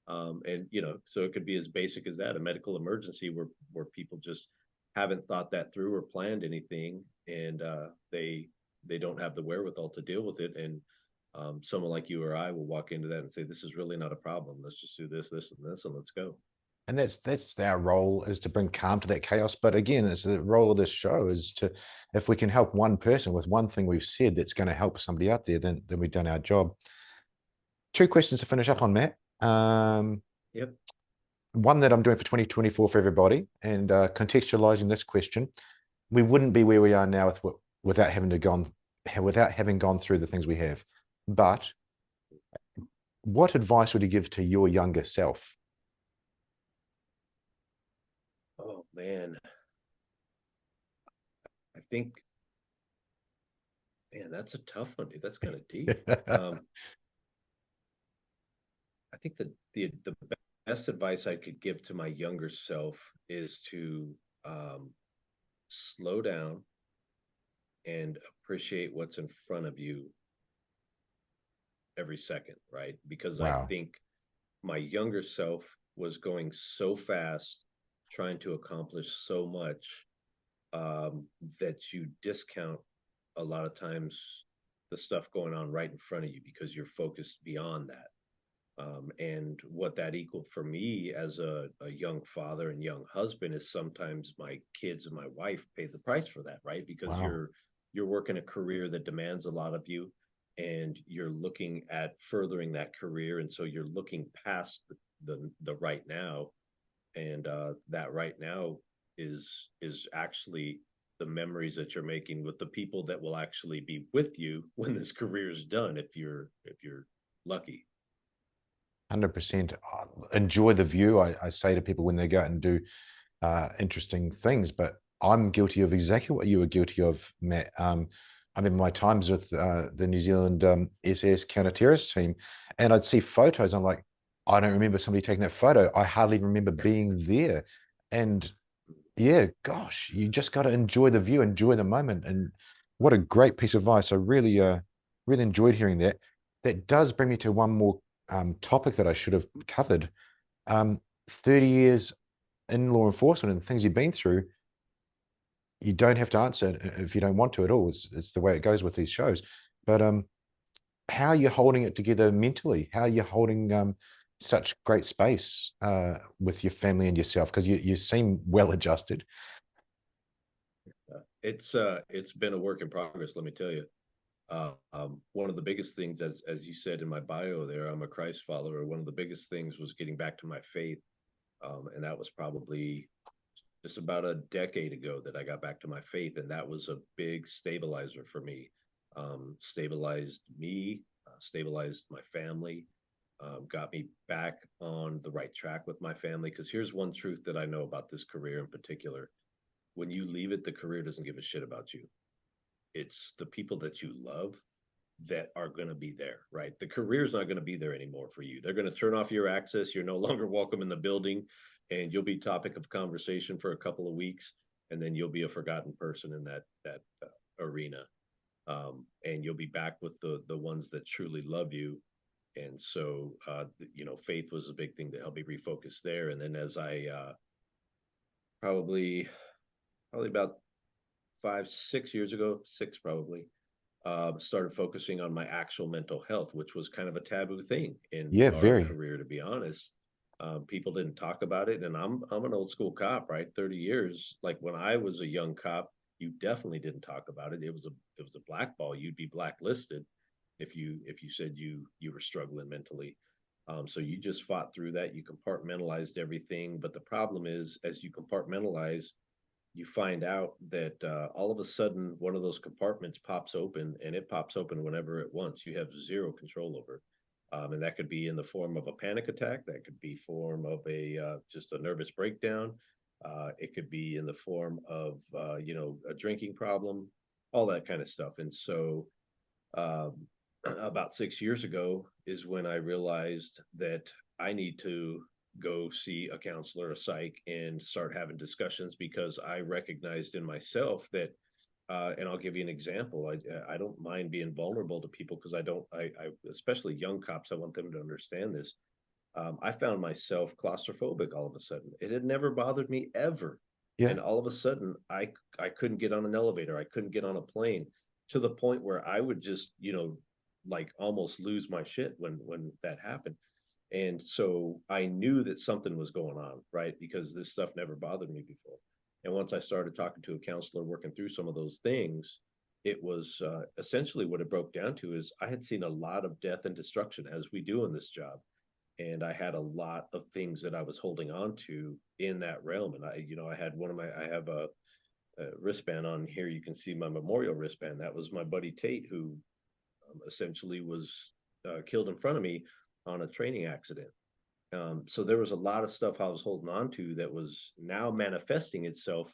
And so it could be as basic as that, a medical emergency where people just haven't thought that through or planned anything, and they don't have the wherewithal to deal with it. And someone like you or I will walk into that and say, "This is really not a problem. Let's just do this, this, and this, and let's go." And that's our role, is to bring calm to that chaos. But again, it's the role of this show is to, if we can help one person with one thing we've said that's going to help somebody out there, then we've done our job. Two questions to finish up on, Matt. Yep. One that I'm doing for 2024 for everybody, and contextualizing this question, we wouldn't be where we are now without having gone through the things we have. But what advice would you give to your younger self? Oh man, I think, man, that's a tough one, dude. That's kind of deep. I think that the best advice I could give to my younger self is to slow down and appreciate what's in front of you every second, right? Because I Wow. think my younger self was going so fast, trying to accomplish so much, that you discount a lot of times the stuff going on right in front of you because you're focused beyond that. And what that equaled for me as a young father and young husband is sometimes my kids and my wife pay the price for that, right? Because Wow. you're working a career that demands a lot of you, and you're looking at furthering that career, and so you're looking past the right now, and that right now is actually the memories that you're making with the people that will actually be with you when this career is done, if you're lucky. 100%. Enjoy the view. I say to people when they go out and do interesting things, but I'm guilty of exactly what you were guilty of, Matt. I mean, my times with the New Zealand SAS counter-terrorist team, and I'd see photos. I'm like, I don't remember somebody taking that photo. I hardly remember being there. And yeah, gosh, you just got to enjoy the view, enjoy the moment. And what a great piece of advice. I really, really enjoyed hearing that. That does bring me to one more topic that I should have covered. Um, 30 years in law enforcement and the things you've been through, you don't have to answer if you don't want to at all. It's the way it goes with these shows. But how are you holding it together mentally? How are you holding such great space with your family and yourself? Because you seem well adjusted. It's been a work in progress, let me tell you. One of the biggest things, as you said in my bio there, I'm a Christ follower. One of the biggest things was getting back to my faith, and that was probably just about a decade ago that I got back to my faith, and that was a big stabilizer for me. Stabilized me, stabilized my family, got me back on the right track with my family. Because here's one truth that I know about this career in particular: when you leave it, the career doesn't give a shit about you. It's the people that you love that are going to be there, right? The career's not going to be there anymore for you. They're going to turn off your access. You're no longer welcome in the building, and you'll be topic of conversation for a couple of weeks, and then you'll be a forgotten person in that arena. And you'll be back with the ones that truly love you. And so, faith was a big thing to help me refocus there. And then as I probably probably about 5, 6 years ago, six probably, started focusing on my actual mental health, which was kind of a taboo thing in Yeah, our very. career, to be honest. People didn't talk about it, and I'm an old school cop, right? 30 years. Like when I was a young cop, you definitely didn't talk about it. It was a blackball. You'd be blacklisted if you said you were struggling mentally. So you just fought through that. You compartmentalized everything, but the problem is, as you compartmentalize, you find out that all of a sudden one of those compartments pops open, and it pops open whenever it wants. You have zero control over, and that could be in the form of a panic attack. That could be form of a just a nervous breakdown. It could be in the form of a drinking problem, all that kind of stuff. And so um, about 6 years ago is when I realized that I need to go see a counselor, a psych, and start having discussions because I recognized in myself that, and I'll give you an example. I don't mind being vulnerable to people because I don't. I especially young cops. I want them to understand this. I found myself claustrophobic all of a sudden. It had never bothered me ever, Yeah. and all of a sudden, I couldn't get on an elevator. I couldn't get on a plane to the point where I would just like almost lose my shit when that happened. And so I knew that something was going on, right? Because this stuff never bothered me before. And once I started talking to a counselor, working through some of those things, it was essentially what it broke down to is I had seen a lot of death and destruction as we do in this job, and I had a lot of things that I was holding on to in that realm. And I had I have a wristband on here. You can see my memorial wristband. That was my buddy Tate, who essentially was killed in front of me on a training accident. So there was a lot of stuff I was holding on to that was now manifesting itself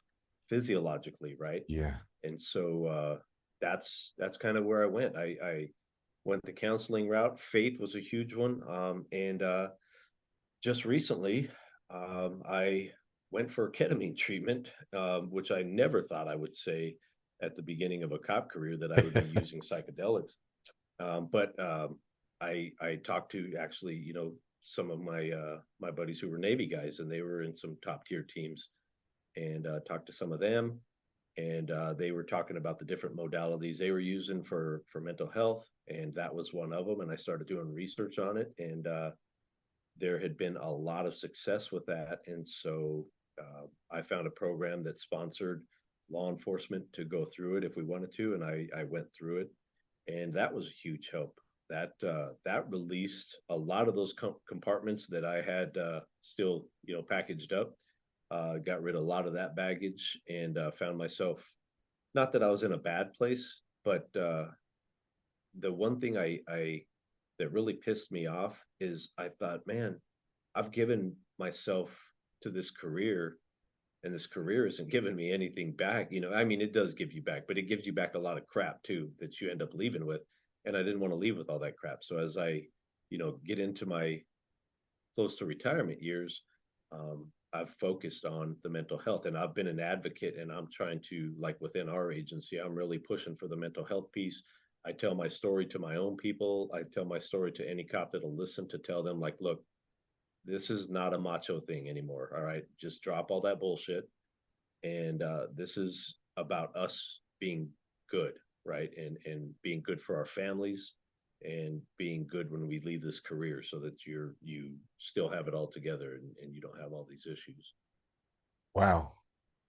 physiologically, right? Yeah. And so that's kind of where I went. I went the counseling route. Faith was a huge one, and just recently, I went for ketamine treatment, which I never thought I would say at the beginning of a cop career that I would be using psychedelics. But I talked to actually, some of my buddies who were Navy guys, and they were in some top tier teams, and talked to some of them, and they were talking about the different modalities they were using for mental health, and that was one of them. And I started doing research on it, and there had been a lot of success with that. And so I found a program that sponsored law enforcement to go through it if we wanted to, and I went through it, and that was a huge help. That released a lot of those compartments that I had still packaged up. Got rid of a lot of that baggage, and found myself, not that I was in a bad place, but the one thing I that really pissed me off is I thought, man, I've given myself to this career, and this career isn't giving me anything back. I mean, it does give you back, but it gives you back a lot of crap too that you end up leaving with. And I didn't want to leave with all that crap. So as I, get into my close to retirement years, I've focused on the mental health, and I've been an advocate, and I'm trying to, like within our agency, I'm really pushing for the mental health piece. I tell my story to my own people. I tell my story to any cop that'll listen, to tell them, like, look, this is not a macho thing anymore. All right. Just drop all that bullshit. And this is about us being good, right? And being good for our families, and being good when we leave this career, so that you still have it all together, and you don't have all these issues. Wow.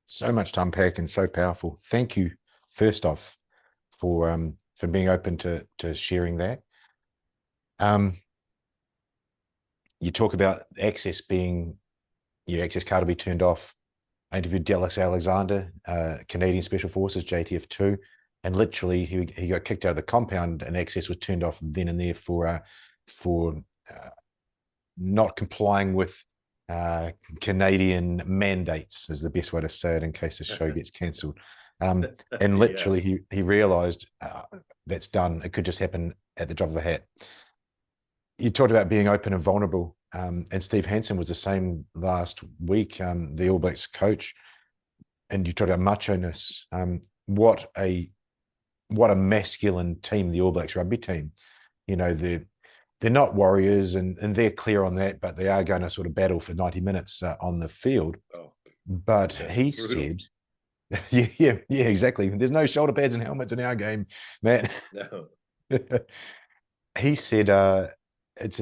So much to unpack and so powerful. Thank you, first off, for being open to sharing that. Um, you talk about access being your access card will be turned off. I interviewed Dallas Alexander, Canadian Special Forces, JTF2, and literally he got kicked out of the compound and access was turned off then and there for not complying with uh, Canadian mandates, is the best way to say it in case the show gets cancelled. And Yeah. literally, he realised that's done. It could just happen at the drop of a hat. You talked about being open and vulnerable, and Steve Hansen was the same last week, the All Blacks coach, and you talked about macho-ness. What a what a masculine team, the All Blacks rugby team. You know, they're not warriors, and they're clear on that, but they are going to sort of battle for 90 minutes on the field. Oh, But yeah. he Brutal. said, yeah, exactly. There's no shoulder pads and helmets in our game, Matt. No. He said, it's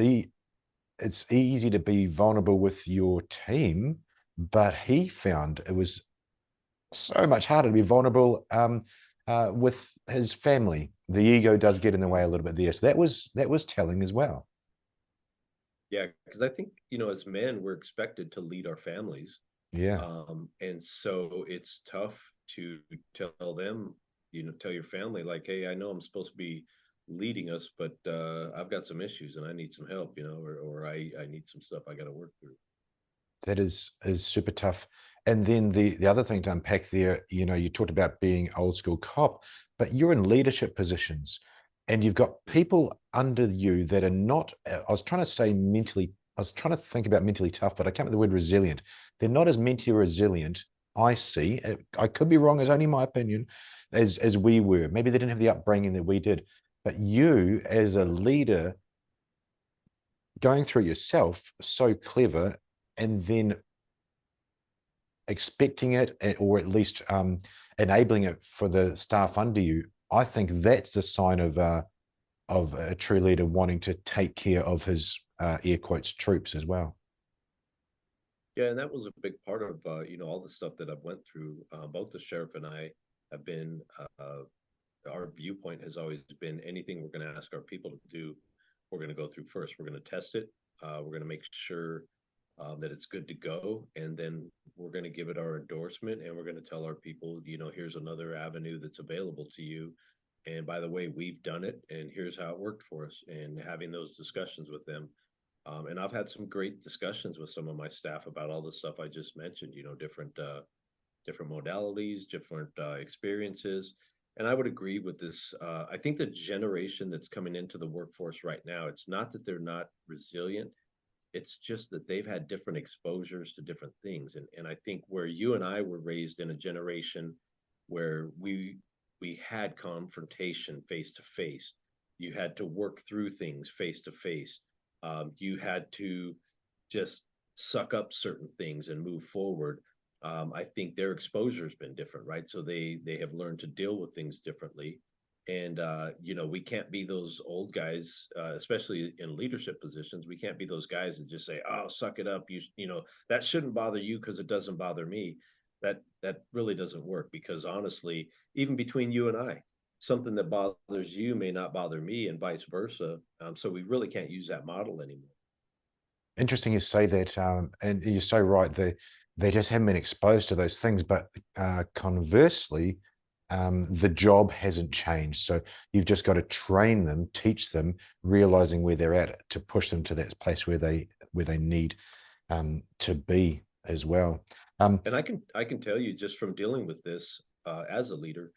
easy to be vulnerable with your team, but he found it was so much harder to be vulnerable with his family. The ego does get in the way a little bit there. So that was telling as well. Yeah, because I think, as men, we're expected to lead our families. Yeah. And so it's tough to tell them, tell your family, like, hey, I know I'm supposed to be leading us, but I've got some issues and I need some help, or I need some stuff I got to work through. That is super tough. And then the other thing to unpack there, you talked about being old school cop, but you're in leadership positions and you've got people under you that are not, I was trying to say mentally, I was trying to think about mentally tough, but I can't with the word resilient. They're not as mentally resilient, I see. I could be wrong, it's only my opinion, as we were. Maybe they didn't have the upbringing that we did. But you as a leader going through yourself, so clever, and then expecting it or at least enabling it for the staff under you, I think that's the sign of a true leader wanting to take care of his air quotes troops as well. Yeah, and that was a big part of all the stuff that I've went through. Both the sheriff and I have been. Our viewpoint has always been anything we're going to ask our people to do, we're going to go through first. We're going to test it. We're going to make sure that it's good to go, and then we're going to give it our endorsement, and we're going to tell our people, here's another avenue that's available to you. And by the way, we've done it, and here's how it worked for us. And having those discussions with them. And I've had some great discussions with some of my staff about all the stuff I just mentioned. Different modalities, different experiences. And I would agree with this. I think the generation that's coming into the workforce right now, it's not that they're not resilient. It's just that they've had different exposures to different things. And I think where you and I were raised in a generation where we had confrontation face to face, you had to work through things face to face. You had to just suck up certain things and move forward. I think their exposure has been different, right? So they have learned to deal with things differently. And we can't be those old guys, especially in leadership positions. We can't be those guys that just say, "Oh, suck it up." That shouldn't bother you because it doesn't bother me. That really doesn't work because honestly, even between you and I, something that bothers you may not bother me, and vice versa. So we really can't use that model anymore. Interesting you say that, and you're so right. They just haven't been exposed to those things. But conversely, the job hasn't changed. So you've just got to train them, teach them, realizing where they're at to push them to that place where they need to be as well. And I can tell you just from dealing with this as a leader,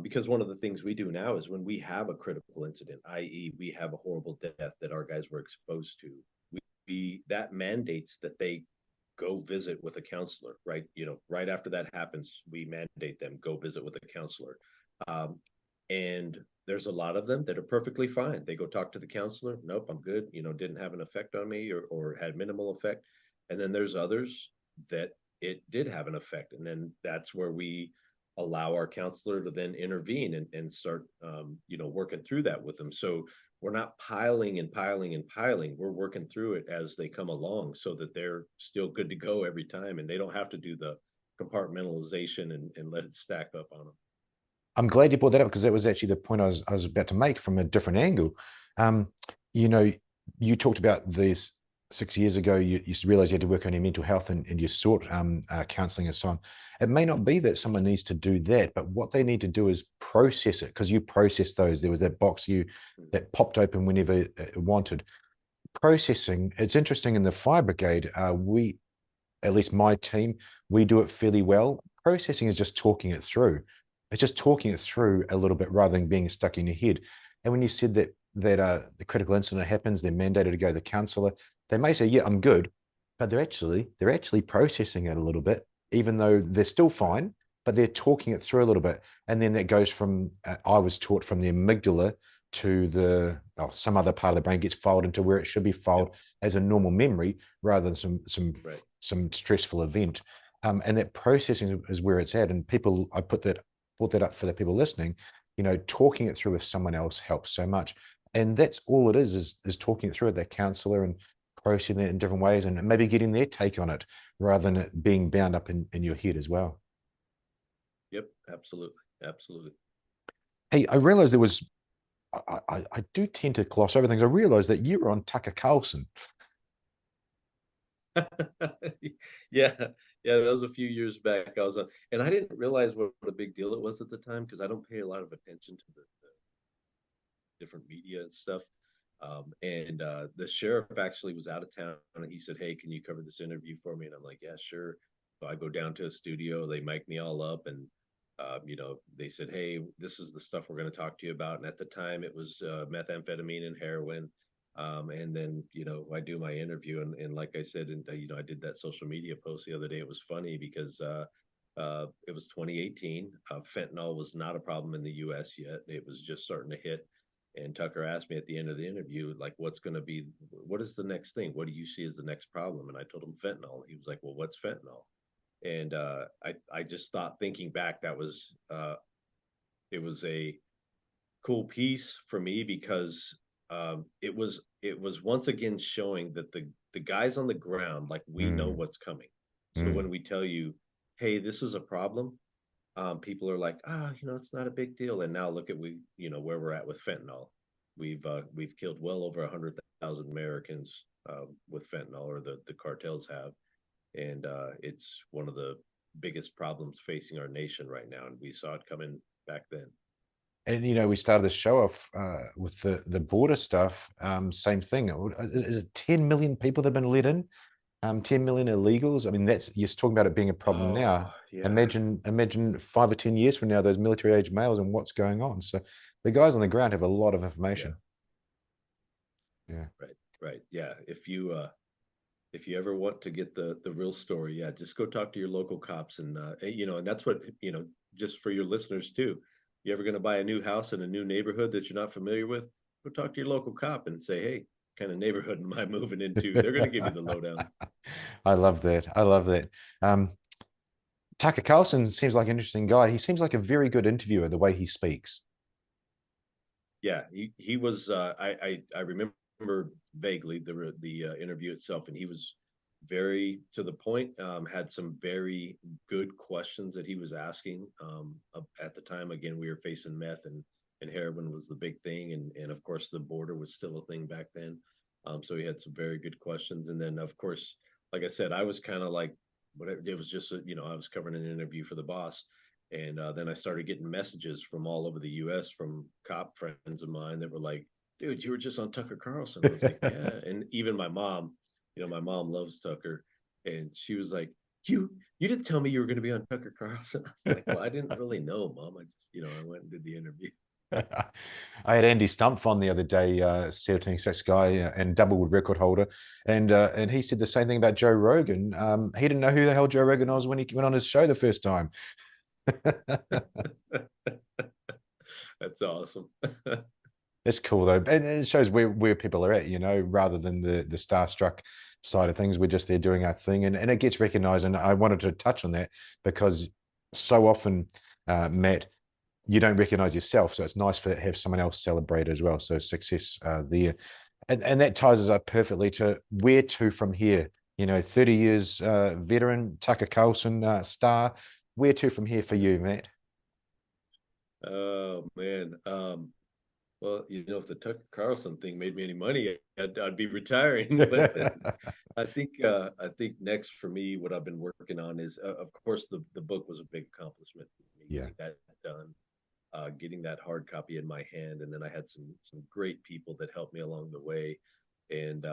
because one of the things we do now is when we have a critical incident, i.e., we have a horrible death that our guys were exposed to, that mandates that they go visit with a counselor, right? Right after that happens, we mandate them go visit with a counselor. Um, and there's a lot of them that are perfectly fine. They go talk to the counselor. Nope, I'm good. Didn't have an effect on me or had minimal effect. And then there's others that it did have an effect. And then that's where we allow our counselor to then intervene and start, working through that with them. So we're not piling and piling and piling. We're working through it as they come along so that they're still good to go every time and they don't have to do the compartmentalization and let it stack up on them. I'm glad you brought that up because that was actually the point I was about to make from a different angle. Um, you know, you talked about this 6 years ago. You realized you had to work on your mental health and you sought counseling and so on. It may not be that someone needs to do that, but what they need to do is process it because you process those. There was that box that popped open whenever it wanted. Processing. It's interesting in the fire brigade. We at least my team, we do it fairly well. Processing is just talking it through. It's just talking it through a little bit rather than being stuck in your head. And when you said that the critical incident happens, they're mandated to go to the counselor. They may say, "Yeah, I'm good," but they're actually processing it a little bit, even though they're still fine. But they're talking it through a little bit, and then that goes from I was taught from the amygdala to some other part of the brain gets filed into where it should be filed as a normal memory rather than some stressful event. And that processing is where it's at. And people, I brought that up for the people listening. Talking it through with someone else helps so much. And that's all it is talking it through with their counselor and processing it in different ways and maybe getting their take on it rather than it being bound up in your head as well. Yep, absolutely, absolutely. Hey, I realized there was I do tend to gloss over things. I realized that you were on Tucker Carlson. Yeah, yeah, that was a few years back. I was on, and I didn't realize what a big deal it was at the time because I don't pay a lot of attention to the different media and stuff. And the sheriff actually was out of town and he said, "Hey, can you cover this interview for me?" And I'm like, "Yeah, sure." So I go down to a studio, they mic me all up, and they said, "Hey, this is the stuff we're going to talk to you about." And at the time, it was methamphetamine and heroin. And then I do my interview, and like I said, and I did that social media post the other day. It was funny because it was 2018. Fentanyl was not a problem in the U.S. yet; it was just starting to hit. And Tucker asked me at the end of the interview, like, what is the next thing? What do you see as the next problem? And I told him fentanyl. He was like, "Well, what's fentanyl?" And I just thought, thinking back, that was it was a cool piece for me because it was once again showing that the guys on the ground, like, we know Mm, what's coming. So mm. when we tell you, "Hey, this is a problem," people are like, it's not a big deal. And now look at where we're at with fentanyl. We've killed well over 100,000 Americans with fentanyl, or the cartels have, and it's one of the biggest problems facing our nation right now. And we saw it coming back then. And we started the show off with the border stuff. Same thing. Is it 10 million people that have been let in? 10 million illegals. I mean, that's you're talking about it being a problem now. Oh yeah, Imagine 5 or 10 years from now, those military age males and what's going on. So the guys on the ground have a lot of yeah, information. Yeah. right, right, yeah. If you ever want to get the real story, yeah, just go talk to your local cops, and that's what just for your listeners too. You ever going to buy a new house in a new neighborhood that you're not familiar with? Go talk to your local cop and say, "Hey, what kind of neighborhood am I moving into?" They're going to give you the lowdown. I love that. I love that. Um, Tucker Carlson seems like an interesting guy. He seems like a very good interviewer, the way he speaks. Yeah, he was. I remember vaguely the interview itself, and he was very to the point. Had some very good questions that he was asking. At the time, again, we were facing meth, and heroin was the big thing, and of course the border was still a thing back then. So he had some very good questions, and then of course, like I said, I was kind of like, whatever. It was just I was covering an interview for the boss, and then I started getting messages from all over the U.S. from cop friends of mine that were like, "Dude, you were just on Tucker Carlson." I was like, "Yeah." And even my mom loves Tucker, and she was like, "You didn't tell me you were going to be on Tucker Carlson." I was like, "Well, I didn't really know, Mom. I just I went and did the interview." I had Andy Stumpf on the other day, 17 guy and double record holder, and he said the same thing about Joe Rogan. He didn't know who the hell Joe Rogan was when he went on his show the first time. That's awesome. It's cool though, and it shows where people are at, rather than the starstruck side of things. We're just there doing our thing, and it gets recognized. And I wanted to touch on that because so often, Matt, you don't recognize yourself, so it's nice for have someone else celebrate as well. So success there, and that ties us up perfectly to where to from here. 30 years veteran, Tucker Carlson star. Where to from here for you, Matt? Oh man. Well, if the Tucker Carlson thing made me any money, I'd be retiring. But I think next for me, what I've been working on is, of course, the book was a big accomplishment for me, Yeah, getting that done, getting that hard copy in my hand, and then I had some great people that helped me along the way, and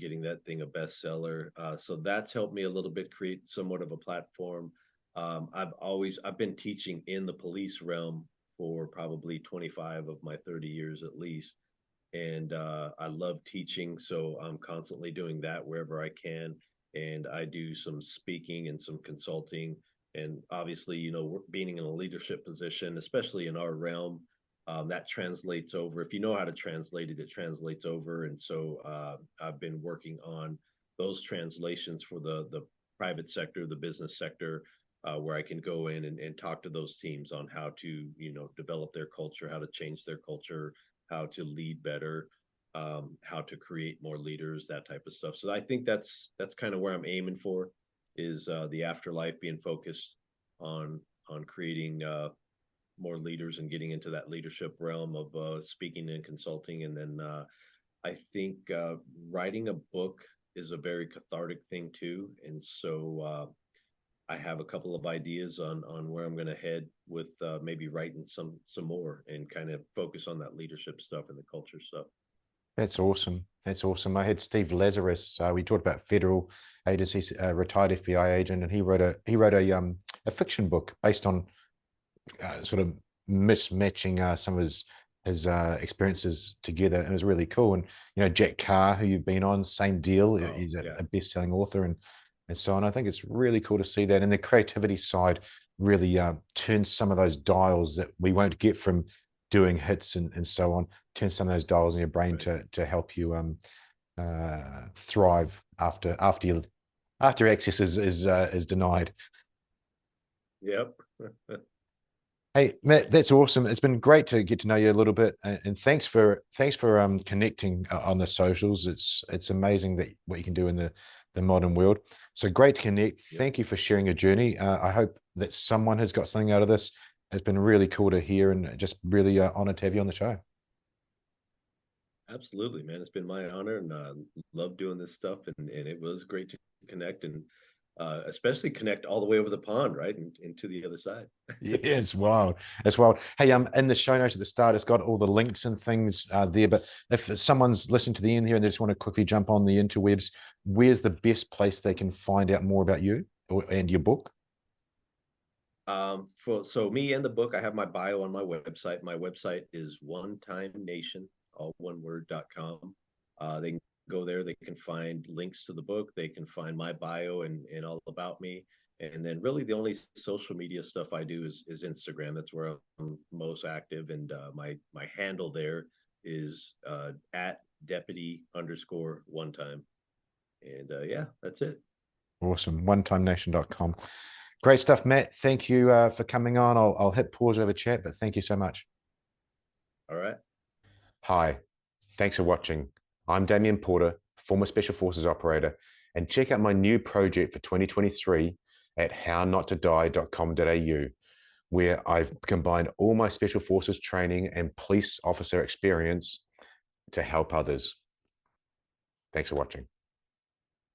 getting that thing a bestseller. So that's helped me a little bit create somewhat of a platform. I've been teaching in the police realm for probably 25 of my 30 years at least, and I love teaching, so I'm constantly doing that wherever I can. And I do some speaking and some consulting, and obviously, being in a leadership position, especially in our realm, that translates over. If you know how to translate it, it translates over. And so I've been working on those translations for the private sector, the business sector, where I can go in and talk to those teams on how to, develop their culture, how to change their culture, how to lead better, how to create more leaders, that type of stuff. So I think that's kind of where I'm aiming for, is the afterlife, being focused on creating more leaders and getting into that leadership realm of speaking and consulting. And then I think writing a book is a very cathartic thing too. And so I have a couple of ideas on where I'm going to head with maybe writing some more and kind of focus on that leadership stuff and the culture stuff. that's awesome. That's awesome. I had Steve Lazarus. We talked about federal agencies, retired FBI agent, and he wrote a fiction book based on sort of mismatching some of his experiences together, and it was really cool. And Jack Carr, who you've been on, same deal. Oh He's yeah, a best-selling author, and so on. I think it's really cool to see that, and the creativity side really turns some of those dials that we won't get from doing hits and so on. Turn some of those dials in your brain right. to help you thrive after access is denied. Yep. Hey, Matt, that's awesome. It's been great to get to know you a little bit, and thanks for connecting on the socials. It's amazing that what you can do in the modern world. So great to connect. Yep. Thank you for sharing your journey. I hope that someone has got something out of this. It's been really cool to hear, and just really honored to have you on the show. Absolutely, man. It's been my honor, and love doing this stuff. And it was great to connect, and especially connect all the way over the pond, right, and to the other side. Yeah, it's wild. It's wild. Hey, in the show notes at the start, it's got all the links and things there. But if someone's listening to the end here and they just want to quickly jump on the interwebs, where's the best place they can find out more about you and your book? So me and the book, I have my bio on my website. My website is one time nation, all one word.com. They can go there, they can find links to the book, they can find my bio and all about me. And then really the only social media stuff I do is Instagram. That's where I'm most active. And my handle there is at deputy underscore one time. And yeah, that's it. Awesome. OneTimeNation.com. Great stuff, Matt. Thank you for coming on. I'll hit pause over chat, but thank you so much. All right. Hi. Thanks for watching. I'm Damien Porter, former Special Forces operator, and check out my new project for 2023 at hownottodie.com.au, where I've combined all my Special Forces training and police officer experience to help others. Thanks for watching.